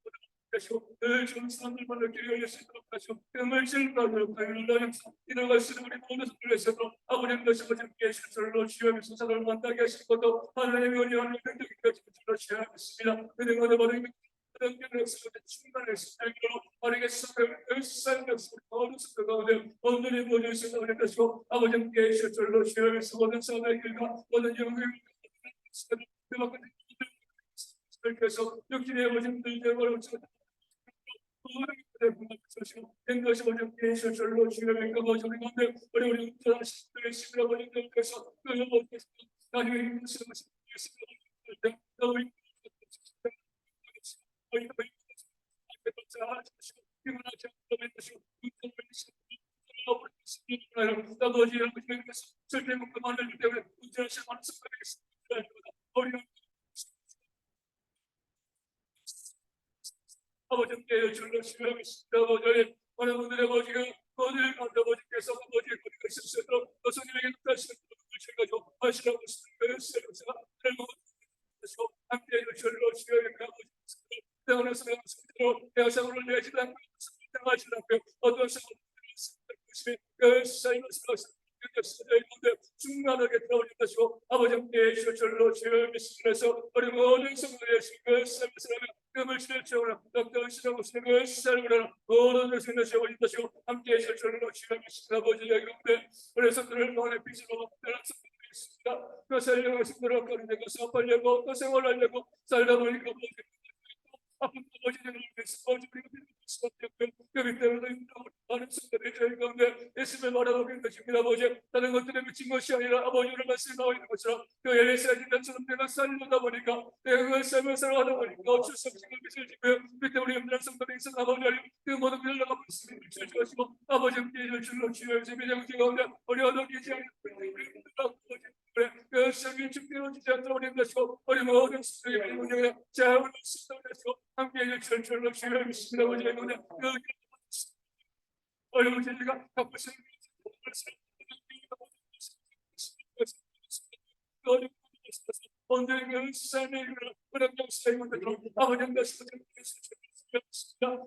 하시고 늘 좋은 사람들만 느끼게 하여 주시도록 하시고 그 물질과도 가일로 이뤄갈 수 있는 우리 모든 성도를 위해서도 아버지 다시 계시고 절로 주여주시고 사람을 만나게 하시고 또 하나님의 은혜와 능력까지 절로 주여주십니다. 그들과도 모든 충만을 살기로 바르겠소 열산 역사를 모든 성도 가운데 온전히 모든 성도를 가지고 아버지께 절로 주여서 모든 성도의 길과 모든 영광을 그래서 육신의 아버지들 대화를 된 것이 어렵게 절로 주여가 모든 가운데 우리 운전하신 분의 심을 아버지들께서 그 영혼께서 나중에 힘쓰는 것이 너무 아버지께 줄로 시험했습니다. 아버지 어느 분들의 아버지가 어디를 간다 아버지께서 아버지의 거리가 있었어도 성령에게 다시 가지고 하시라고 말씀하셨습니다. 함께 줄로 시험했습니다. 태어나서 대학생으로 내지 않고 생활하지 않고 어떤 삶을 중간하게 태어난 것이고 아버지께 줄로 시험했으면서 우리 모든 성도의 그 삶을 그 물질을 채우라 어떤 시험을 그 삶을 모든 것을 채워진 것이고 함께 줄로 시험했습니다. 아버지의 가운데 우리 성도를 너의 빛으로 있습니다. 그 살려고 성도를 거리내고 사업하려고 또 생활하려고 살다 보니까 아픈 아버지를 위해서 우리가 수밖에 없고 그 때문에 많은 성도들이 저희 가운데 예수님을 바라보고 있는 것입니다. 아버지, 다른 것들에 미친 것이 아니라 아버지 오늘 말씀이 나와 있는 것처럼 그 엘리사의 진단처럼 내가 살려다 보니까 내가 그걸 삶을 살아가다 보니까 어쩔 수 없이 그 빛을 지고요. 그때 우리 힘든 성도들이 있어 아버지 그 모든 빛을 나가 말씀을 주시고 아버지 함께 해줄 줄로 주여 주님의 정치 가운데 우리 얻어지지 않는 우리 그 생명 축제로 주지 않도록 우리 것이고 우리 모든 수들의 운영에 자원을 쓰도록 함께 해줄 줄로 주여 주십니다. 아버지 오늘 어려운 진리가 갚으시는 오늘 삶의 그런 역사의 것들로 아버지 것을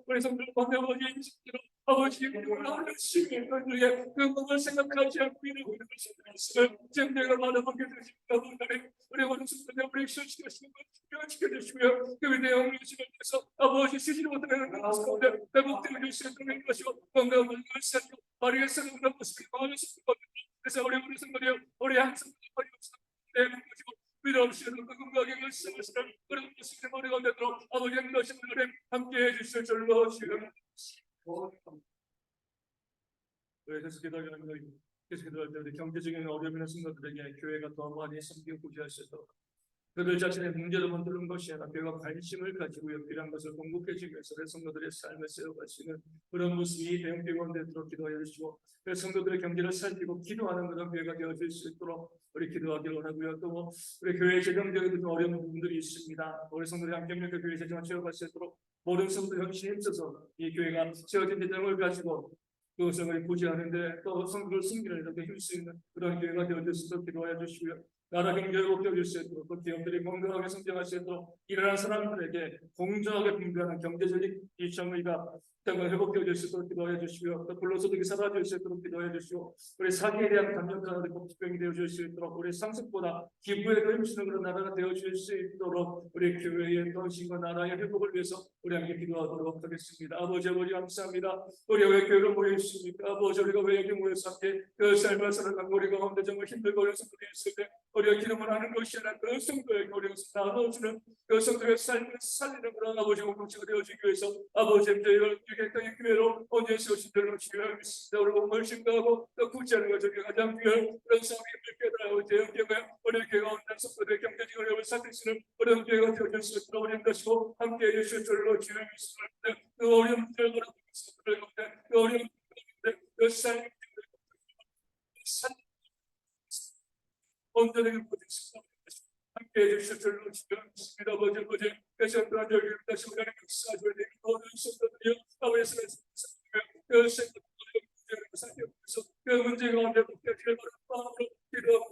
우리 성들 아버지 아버지 올라오시길 그 몸을 생각하지 않고 이런 것을 지금 내가 말하게 되십니다. 우리 모든 성도들 우리 시키시는 것 지켜주시고요. 그 내용을 위해서 아버지 쓰지 못하는 가운데 회복되어 주시는 것이고 건강한 것을 마리아 성도의 모습이 보여주시는 그래서 우리 성도들 우리 항상 내는 것이고 위로하시는 그 건강의 말씀을 그런 모습의 머리 가운데로 아버지 하나님 함께 해주실 줄로 주옵소서. 계속 기도하는 계속 기도할 때 우리 경제적인 어려움이 있는 성도들에게 교회가 더 많이 섬기고 구제할 수 있도록 그들 자신의 문제를 만드는 것이 아니라 교회가 관심을 가지고 필요한 것을 공급해주기 위해서 성도들의 삶을 세워갈 수 있는 그런 모습이 대형교회 가운데로 기도하여 주시고 성도들의 경제를 살피고 기도하는 그런 교회가 되어질 수 있도록 우리 기도하기를 원하고요. 또 우리 교회 재정적인 좀 어려운 부분들이 있습니다. 우리 성도들이 함께 그 교회 재정을 채워갈 수 있도록 모든 성도 형신에 있어서 이 교회가 세워진 재정을 가지고 그것을 우리 구제하는데 또 성도를 섬기는 이렇게 힘쓸 수 있는 그런 교회가 되어질 수 있도록 기도하여 주시고요. 나라 경제를 높여줄 수 있도록 그 기업들이 건강하게 성장할 수 있도록 일어난 사람들에게 공정하게 분배하는 경제적인 이 정의가 회복되어질 수 있도록 기도해 주시고요. 또 불로소득이 사라질 수 있도록 기도해 주시고 우리 사기에 대한 감정가가 되고疾병이 되어질 수 있도록 우리 상습보다 기부에도 힘쓰는 그런 나라가 되어질 수 있도록 우리 교회의 헌신과 나라의 회복을 위해서 우리 함께 기도하도록 하겠습니다. 아버지 감사합니다. 우리가 왜 교회로 모여 있습니까? 아버지 우리가 왜 여기 모여서 함께 그 삶을 살아가고 우리 가운데 정말 힘들고 어려운 성도들이 있을 때 우리가 기름을 하는 것이 아니라 그 성도에게 우리가 나눠주는 그 성도의 삶을 살리는 그런 아버지 공동체가 되어지기 위해서 아버지 저희가 땅의 교회로 언제 세우신 줄로 주여 믿습니다. 우리 몸을 증거하고 또 구제하는 것 중에 가장 중요한 그런 성의를 깨달아 대형교회 우리 교회가 없는 성도들의 경제적 어려움을 살릴 수 있는 그런 교회가 되어질 수 있도록 어려운 것이고 함께해 주실 줄로 주여 믿습니다. 그 어려운 문제를 바라보고 있습니다. 그 어려운 문제를 그 삶의 온전하게 보겠습니다. 함께해 주실 줄로 주여 믿습니다. 아버지 계속한 여기를 다시 우리 하나님 역사하셔야 되는 모든 성도들이여 아버지 그 그 문제 가운데 복되기를 바라는 기도하고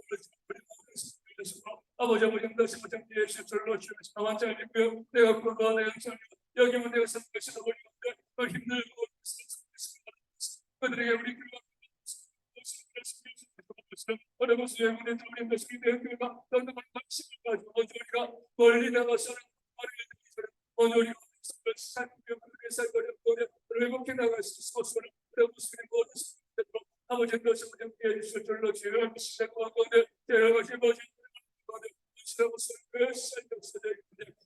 아버지 다시 함께해 주실 줄로 주여 나만 잘 믿고요. 내가 그가 내 영상 여기면 내가 산 것이 너무 힘들고 그들에게 우리 어려운 수행을 드리는 것이 되었습니다. 너는 관심을 가지고 우리가 멀리 나가서 오늘 우리가 회복해 나갈 수 있어서 무슬림 모든 성도들 아버지 것을 함께해 주실 줄로 주여 시작과 가운데 여러 가지 모든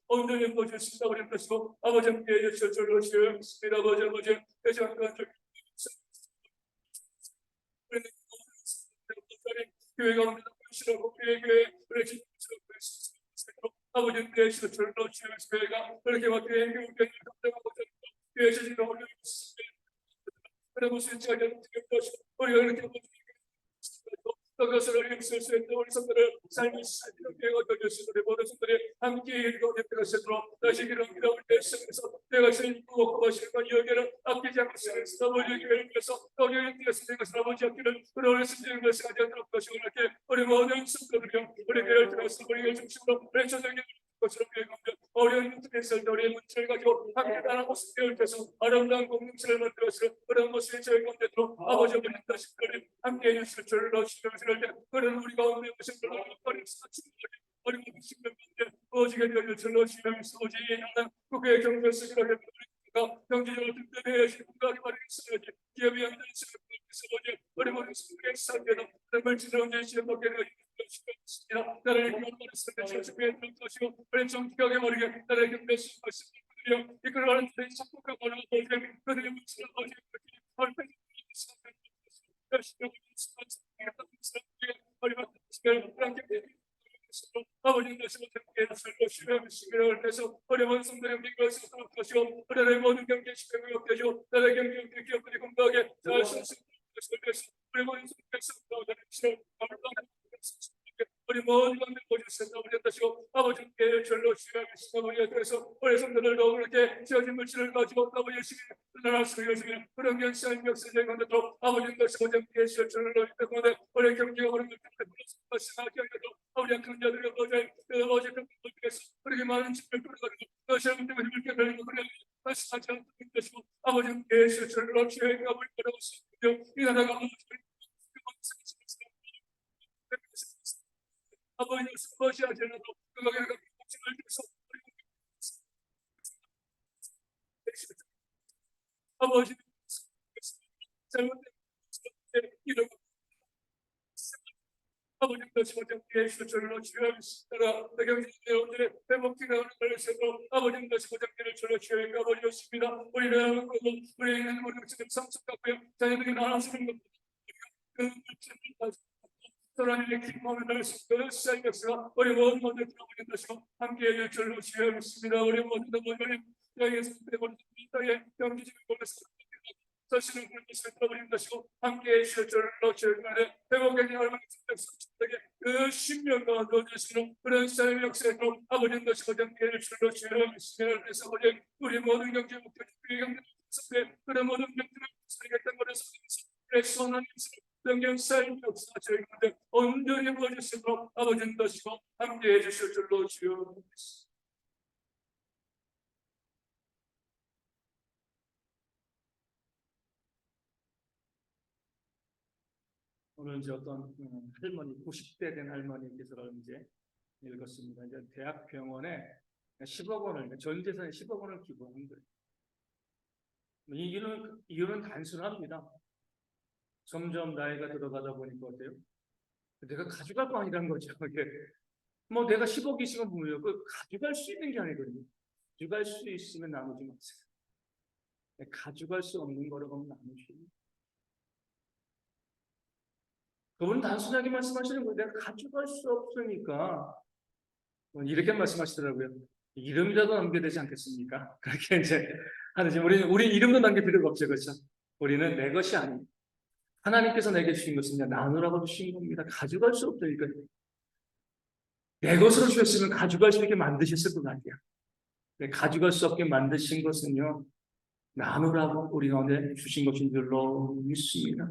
온전히 보여주신다고 그런 것이고 아버지 함께해 주실 줄로 주여 믿습니다. 아버지 대장과 교회가 오늘 보시라고 교회 우리 아버지 대신 줄로 교회가 그렇게 막 교회 감당하고 교회 자신을 올려 그리고 진짜 우리가 이렇게 그것을 읽을 수 있는 우리 성도를 삶이 교회가 되어질 수 있는 모든 성도들이 함께 읽고 예배가 되도록 다시 이런 기도를 대신해서 내가 제일 먹고 마시는 건 여기를 아끼지 않고 쓰면서 아버지 교회를 위해서 여기를 위해서 내가 아버지 아끼는 우리 어린 성도의 것을 가져도록 것이고 이렇게 우리 모든 성도들이요 우리 교회를 통해서 우리가 중심으로 우리 전적인 것처럼 어려운 문제를 때 우리의 문제를 가지고 함께 나라고 교회를 통해서 아름다운 공동체를 만들어서 그런 모습이 저희 가운데 들어 아버지 어머니 다시 함께 해주실 줄로 주시면서 그런 우리 가운데 오신 분을 어린 식물인데 오지게 되어줄 줄로 주시면서 오지 하나 국외의 경제 수준을 경제적으로 든든해 하시는 분들이 말이겠어야지 기업이 안 되는 수준을 우리 모든 수준의 상대도 물질을 언제 시험하게 되었습니다. 나라의 기업을 말씀해 주시면 될 것이고 우리 정직하게 말이게 나라의 경제 수준을 이끌어가는 데에 착복하고 그들의 물질을 어제 아버지 말씀을 듣게 하시고 주여 시기를 해서 어려운 성도의 믿음을 도록 하시고 우리의 모든 경계 시간을 역대시고 나의 경계 기업들이 건강하게 잘 살수 있도록 하시고 우리 모든 성도의 우리 모든 것들 보셨습니다. 우리 뜻이고 아버지께 절로 주여하시고 우리 그래서 우리 성도들 더욱 그렇게 지어진 물질을 가지고 아버지 열심히 나라서 열심히 그런 견시한 역사의 건데도 아버지 뜻이 오정께 절로 이끌고 우리 경제가 우리 말씀하게 하여도 아버지 큰 자들이 어제 그래서 그렇게 많은 집을 끌어가지고 시험 때문에 힘들게 별리고 그래 말씀하지 않는 것이고 아버지께 절로 주여가 우리 걸어오시고 이 나라가 아버지는 무엇이 하더라도 그거에 목숨을 들어서 아버지는 잘못된 이런 아버지는 다시보장께 수절로 주여하시다가 대경진의 오늘의 회복기가 걸려서도 아버지는 다시보장께를 절로 주여하니까 아버지였습니다. 우리는 우리는 우리 지금 상속하고요 자녀들이 나눠주는 것 하나님의 기쁨을 날수 있는 시작의 역사가 우리 모든 분들 들어보는 것이고 함께해 줄로 주여하겠습니다. 우리 모든 분들이 여기에서 내버린 땅에 경기지를 보면서 자신을 그런 것을 들어버린 것이고 함께해 주실 줄로 주여하는 회복에게 얼마나 성적에 그 신명과 얻어주시는 그런 시작의 역사로 아버지는 것이고 함께해 줄로 주여하겠습니다. 그래서 우리 모든 경제 목표 그런 모든 경제를 살겠다는 것을 선언하는 성경사의 역사 저희 가운데 온전히 보여주시고 아버지는 것이고 함께해 주실 줄로 주여하겠습니다. 오늘 이제 어떤 할머니 90대 된 할머니께서 이제 읽었습니다. 이제 대학병원에 10억 원을 전 재산에 10억 원을 기부한 거예요. 이유는 단순합니다. 점점 나이가 들어가다 보니까 어때요? 내가 가져갈 거 아니라는 거죠. 이게 뭐 내가 10억 있으면 뭐예요? 그 가져갈 수 있는 게 아니거든요. 가져갈 수 있으면 나누지 마세요. 가져갈 수 없는 거라고 하면 나누시고. 그분은 단순하게 말씀하시는 거예요. 내가 가져갈 수 없으니까 이렇게 말씀하시더라고요. 이름이라도 남겨야 되지 않겠습니까? 그렇게 이제 하는지 우리 이름도 남길 필요가 없죠, 그렇죠? 우리는 내 것이 아닙니다. 하나님께서 내게 주신 것은 그냥 나누라고 주신 겁니다. 가져갈 수 없다니까. 내 것으로 주셨으면 가져갈 수 있게 만드셨을 것 같아요. 가져갈 수 없게 만드신 것은요, 나누라고 우리 가운데 주신 것인 줄로 믿습니다.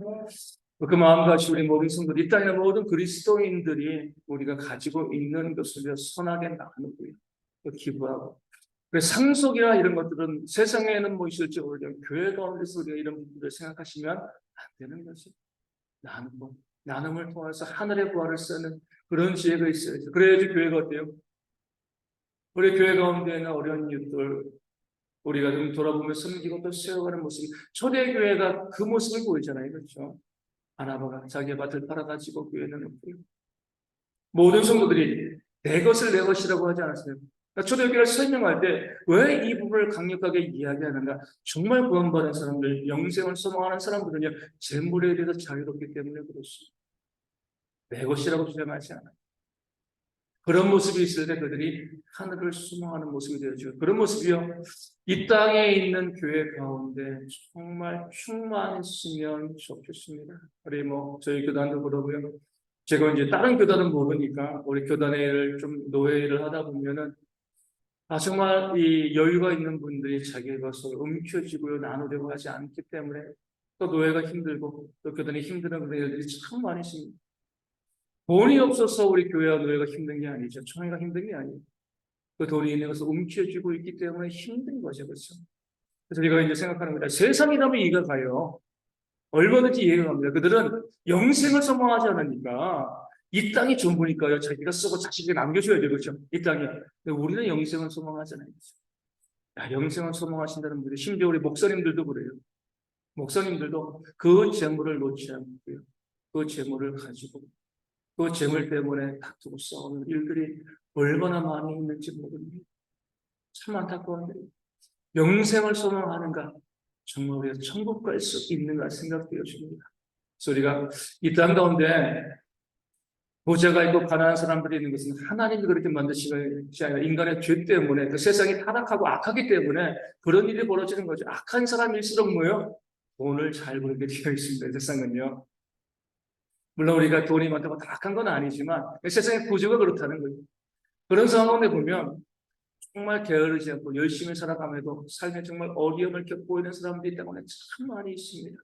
그 마음같이 우리 모든 성도들, 이 땅의 모든 그리스도인들이 우리가 가지고 있는 것을 선하게 나누고요, 또 기부하고. 상속이나 이런 것들은 세상에는 뭐 있을지 모르지만 교회 가운데서 우리가 이런 부분들을 생각하시면 안 되는 것이 나누고 나눔을 통해서 하늘의 부활을 쓰는 그런 지혜가 있어야죠. 그래야지 교회가 어때요? 우리 교회 가운데 있는 어려운 이웃들 우리가 좀 돌아보며 섬기고 또 세워가는 모습이 초대교회가 그 모습을 보이잖아요. 그렇죠? 아나바가 자기의 밭을 팔아가지고 교회는 없고요. 모든 성도들이 내 것을 내 것이라고 하지 않았어요. 그러니까 초대교회를 설명할 때 왜 이 부분을 강력하게 이야기하는가? 정말 구원받은 사람들, 영생을 소망하는 사람들은요, 재물에 대해서 자유롭기 때문에 그렇습니다. 내 것이라고 주장하지 않아요. 그런 모습이 있을 때 그들이 하늘을 소망하는 모습이 되어지고, 그런 모습이요, 이 땅에 있는 교회 가운데 정말 충만했으면 좋겠습니다. 우리 저희 교단도 그러고요. 제가 이제 다른 교단은 모르니까 우리 교단의 일을 좀 노예를 하다 보면은 정말 이 여유가 있는 분들이 자기의 것을 움켜쥐고요 나누려고 하지 않기 때문에 또 노예가 힘들고 또 교단이 힘든 그런 일들이 참 많이 있습니다. 돈이 없어서 우리 교회와 노예가 힘든 게 아니죠. 총회가 힘든 게 아니에요. 그 돈이 있는 것을 움켜쥐고 있기 때문에 힘든 거죠. 그렇죠? 그래서 우리가 이제 생각하는 거다. 세상이라면 이해가 가요. 얼마든지 이해가 갑니다. 그들은 영생을 소망하지 않으니까 이 땅이 전부니까요. 자기가 쓰고 자식에게 남겨줘야 되겠죠. 이 땅이. 근데 우리는 영생을 소망하잖아요. 영생을 소망하신다는 분들, 심지어 우리 목사님들도 그래요. 목사님들도 그 재물을 놓지 않고요. 그 재물을 가지고 그 재물 때문에 다투고 싸우는 일들이 얼마나 많이 있는지 모릅니다. 참 안타까운데 영생을 소망하는가? 정말 우리가 천국 갈 수 있는가 생각되어집니다. 우리가 이 땅 가운데 부자가 있고 가난한 사람들이 있는 것은 하나님이 그렇게 만드신 것이 아니라 인간의 죄 때문에 그 세상이 타락하고 악하기 때문에 그런 일이 벌어지는 거죠. 악한 사람일수록 뭐요? 돈을 잘 벌게 되어 있습니다. 세상은요. 물론 우리가 돈이 많다고 다 악한 건 아니지만 세상의 구조가 그렇다는 거예요. 그런 상황에 보면 정말 게으르지 않고 열심히 살아가면서 삶에 정말 어려움을 겪고 있는 사람들이 때문에 참 많이 있습니다.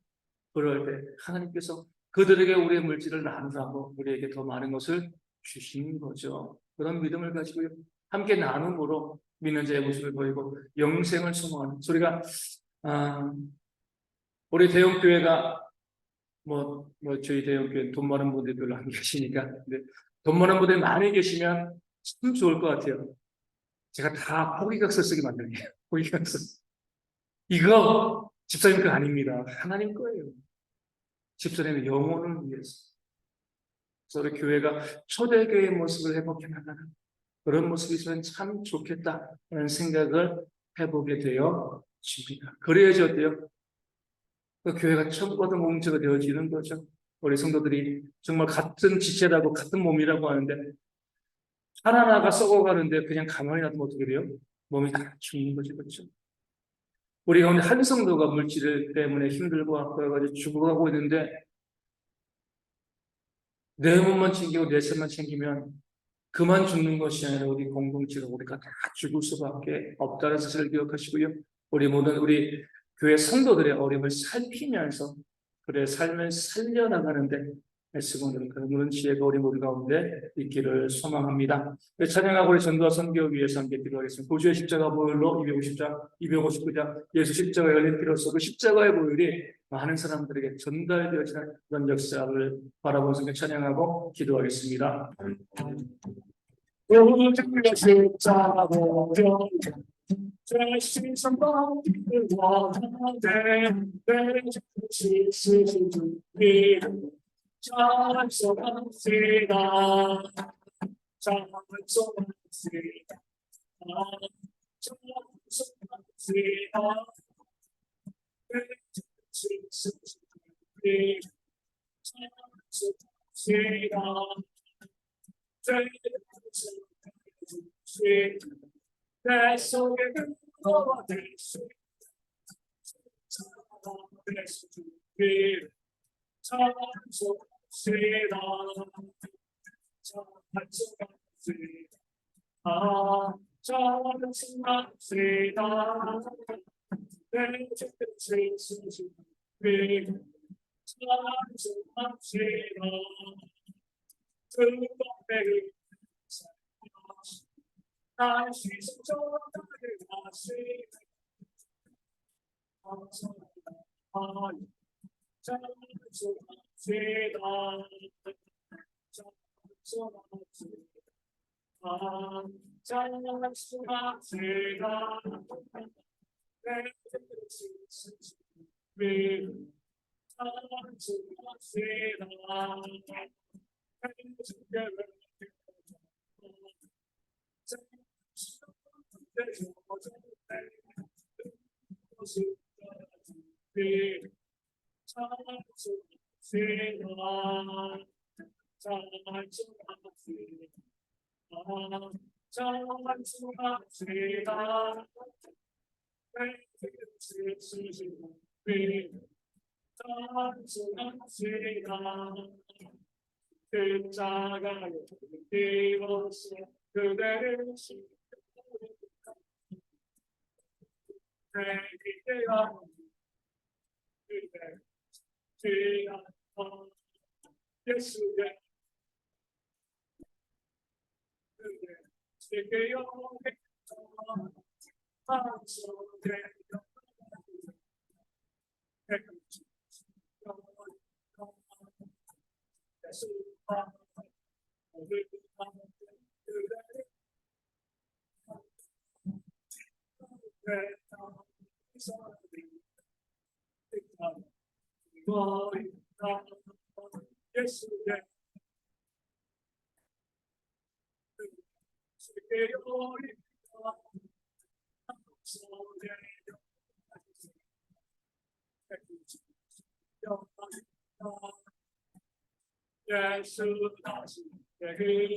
그럴 때 하나님께서 그들에게 우리의 물질을 나누라고 우리에게 더 많은 것을 주시는 거죠. 그런 믿음을 가지고 함께 나눔으로 믿는 자의 모습을 보이고 영생을 소망하는 소리가 우리 대형교회가 저희 대형교회 돈 많은 분들이 별로 안 계시니까 근데 돈 많은 분들이 많이 계시면 참 좋을 것 같아요. 제가 다 포기각서 쓰게 만들게요. 포기각서. 이거 집사님 거 아닙니다. 하나님 거예요. 집사님의 영혼을 위해서. 그래서 우리 교회가 초대교회의 모습을 회복해 나가는 그런 모습이 있으면 참 좋겠다는 생각을 해보게 되어집니다. 그래야지 어때요? 그 교회가 천국과 공동체가 되어지는 거죠. 우리 성도들이 정말 같은 지체라고 같은 몸이라고 하는데 하나하나가 썩어가는데 그냥 가만히 놔두면 어떻게 돼요? 몸이 다 죽는 거죠. 그렇죠? 우리 가운데 한 성도가 물질 때문에 힘들고 아파가지고 죽어가고 있는데 내 몸만 챙기고 내 삶만 챙기면 그만 죽는 것이 아니라 우리 공동체가 우리가 다 죽을 수밖에 없다는 사실을 기억하시고요. 우리 모든 우리 교회 성도들의 어려움을 살피면서 그래 삶을 살려나가는데 애쓰고 그런 지혜가 우리 모두 가운데 있기를 소망합니다. 찬양하고 우리 전도와 선교 위해서 함께 기도하겠습니다. 구주의 십자가 보혈로 250장, 259장 예수 십자가에 열린 피로써 그 십자가의 보혈이 많은 사람들에게 전달되어지는 그런 역사를 바라보면서 찬양하고 기도하겠습니다. 구주의 십자가 보혈 대신 선방을 원하되 내 지시신 주님 찬송합시다 찬송합시다 찬송합시다 내 지시신 주님 찬송합시다 내 속에 그거와 대수 찬송합시다 찬송합시다 찬송합시다 내 지시신 주님 찬송합시다 그것들을 다시 성전을 다시 십자가에 피로써 그대를 내게야 그대 귀한 예수의 그대 제게요 예수의 예수 다시 그대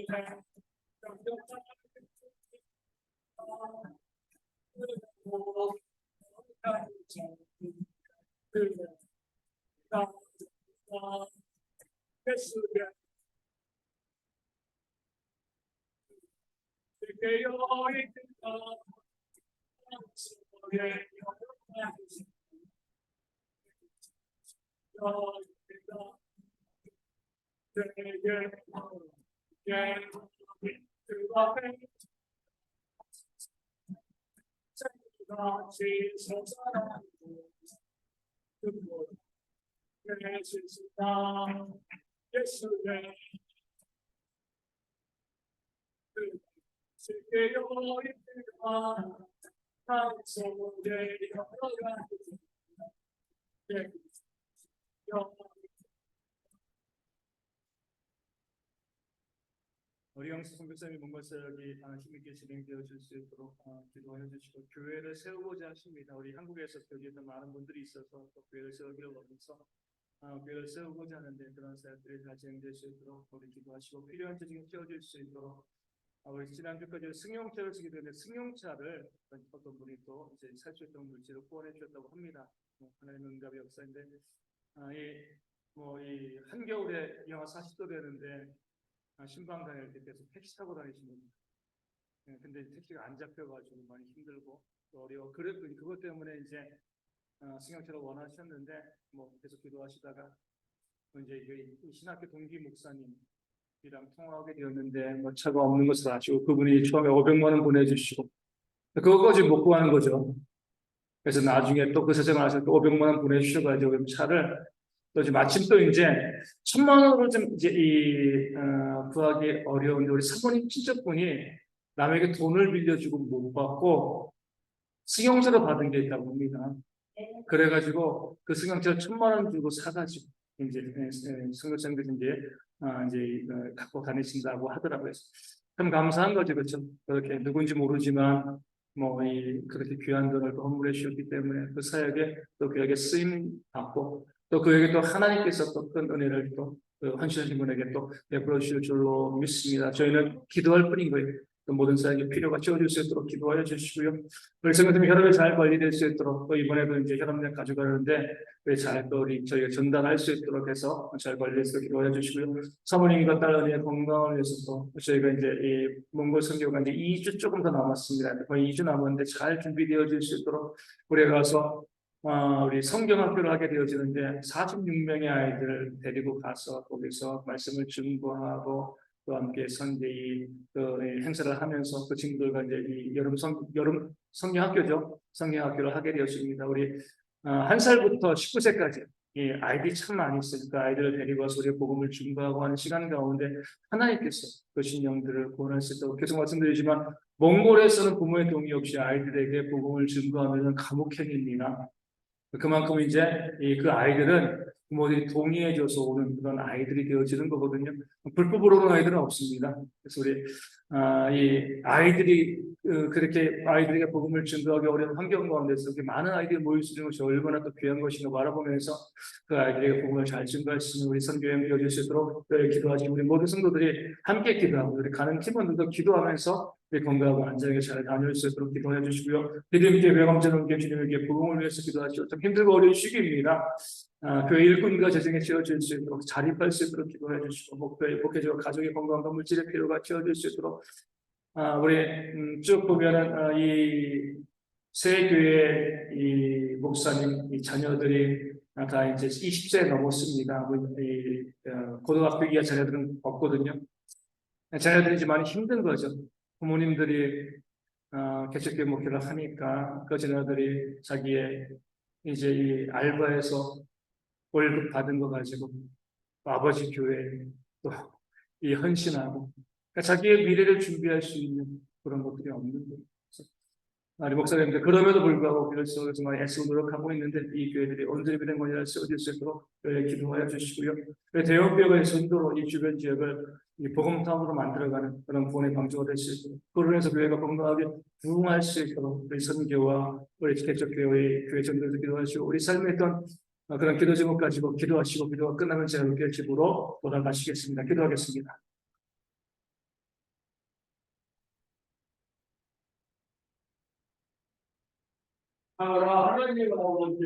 우리 영수 선교사님이 문과사역이 힘있게 진행되어질 수 있도록 기도하여 주시고 교회를 세우고자 하십니다. 우리 한국에서 교회에 많은 분들이 있어서 또 교회를 세우기를 원해서 교회를 세우고자 하는데 그런 사역들이 다 진행될 수 있도록 우리 기도하시고 필요한 재정이 채워질 수 있도록 우리 지난주까지 승용차를 쓰게 되는데 승용차를 어떤 분이 또 이제 살 수 있도록 물질을 후원해 주셨다고 합니다. 하나님의 응답의 역사인데 이 한겨울에 영하 40도 되는데 신방 다닐 때 계속 택시 타고 다니시는 근데 택시가 안 잡혀가지고 많이 힘들고 또 어려워. 그것 때문에 이제 승용차를 원하셨는데 계속 기도하시다가 이제 신학교 동기 목사님이랑 통화하게 되었는데 차가 없는 것을 아시고 그분이 처음에 500만 원 보내주시고 그거까지 못 구하는 거죠. 그래서 나중에 또 그 사정을 아셔서 500만 원 보내주셔가지고 차를 또 이제 마침 또 이제 1,000만 원을 좀 이제 구하기 어려운데 우리 사모님 친척분이 남에게 돈을 빌려주고 못 받고 승용차로 받은 게 있다고 합니다. 그래가지고 그 승용차를 1,000만 원 주고 사가지고 이제 승용차를 이제 갖고 다니신다고 하더라고요. 참 감사한 거죠, 그렇죠? 그렇게 누군지 모르지만 그렇게 귀한 돈을 헌물해 주셨기 때문에 그 사역에 또 그에게 쓰임 받고 또 그에게 또 하나님께서 또 큰 은혜를 또 헌신하신 분에게 또 베풀어 주실 줄로 믿습니다. 저희는 기도할 뿐인 거예요. 또 모든 사역에 필요가 채워질 수 있도록 기도하여 주시고요. 우리 성도님 혈압이 잘 관리될 수 있도록 또 이번에도 이제 혈압약 가져가는데 잘 또 우리 저희가 전달할 수 있도록 해서 잘 관리해서 기도하여 주시고요. 사모님과 딸 언니의 건강을 위해서 또 저희가 이제 이 몽골 선교가 이제 2주 조금 더 남았습니다. 거의 2주 남았는데 잘 준비되어질 수 있도록 우리 가서 우리 성경학교를 하게 되어지는데 46명의 아이들을 데리고 가서 거기서 말씀을 증거하고 또 함께 선제의 행사를 하면서 그 친구들과 이제 이 여름 성경학교죠. 성경학교를 하게 되었습니다. 우리 1살부터 19세까지 아이들이 참 많이 있으니까 아이들을 데리고 와서 우리 복음을 증거하고 하는 시간 가운데 하나님께서 그 신령들을 구원할 수 있도록 계속 말씀드리지만 몽골에서는 부모의 동의 없이 아이들에게 복음을 증거하면 감옥행입니다. 그만큼 이제 그 아이들은 부모들이 동의해줘서 오는 그런 아이들이 되어지는 거거든요. 불법으로 오는 아이들은 없습니다. 그래서 우리 이 아이들이 그렇게 아이들에게 복음을 증거하기 어려운 환경 가운데서 이렇게 많은 아이들이 모일 수 있는 것이 얼마나 또 귀한 것인가 바라보면서 그 아이들에게 복음을 잘 증거할 수 있는 우리 선교행 되어질 수 있도록 기도하시고 우리 모든 성도들이 함께 기도하고 우리 가는 팀원들도 기도하면서 건강하고 안전하게 잘 다녀올 수 있도록 기도해 주시고요. 믿음있게 외감전을 위해 주님에게 복음을 위해서 기도하시고 좀 힘들고 어려운 시기입니다. 교회 일꾼과 재정에 채워질 수 있도록 자립할 수 있도록 기도해 주시고 목회자와 가족의 건강과 물질의 필요가 채워질 수 있도록 우리 쭉 보면은 이 새 교회 이 목사님 이 자녀들이 다 이제 20세 넘었습니다. 고등학교 이하 자녀들은 없거든요. 자녀들이 이제 많이 힘든 거죠. 부모님들이 개척교회 목회를 하니까 그 자녀들이 자기의 이제 이 알바에서 월급 받은 거 가지고 아버지 교회에 또 이 헌신하고 그러니까 자기의 미래를 준비할 수 있는 그런 것들이 없는 거예요. 우리 목사님들 그럼에도 불구하고 교회 속에서 많이 애쓰고 노력하고 있는데 이 교회들이 언제 된 거냐를 세워질 수 있도록 기도하여 주시고요. 대형교회의 선도로 이 주변 지역을 이 복음타운으로 만들어가는 그런 구원의 방주가 될 수 있도록 그로 인해서 교회가 건강하게 부흥할 수 있도록 우리 선교와 우리 개척교회의 교회 전도에서 기도하시고 우리 삶에 있던 그런 기도 제목 가지고 기도하시고 기도가 끝나면 제가 함께 집으로 돌아가시겠습니다. 기도하겠습니다. 하나님 아버지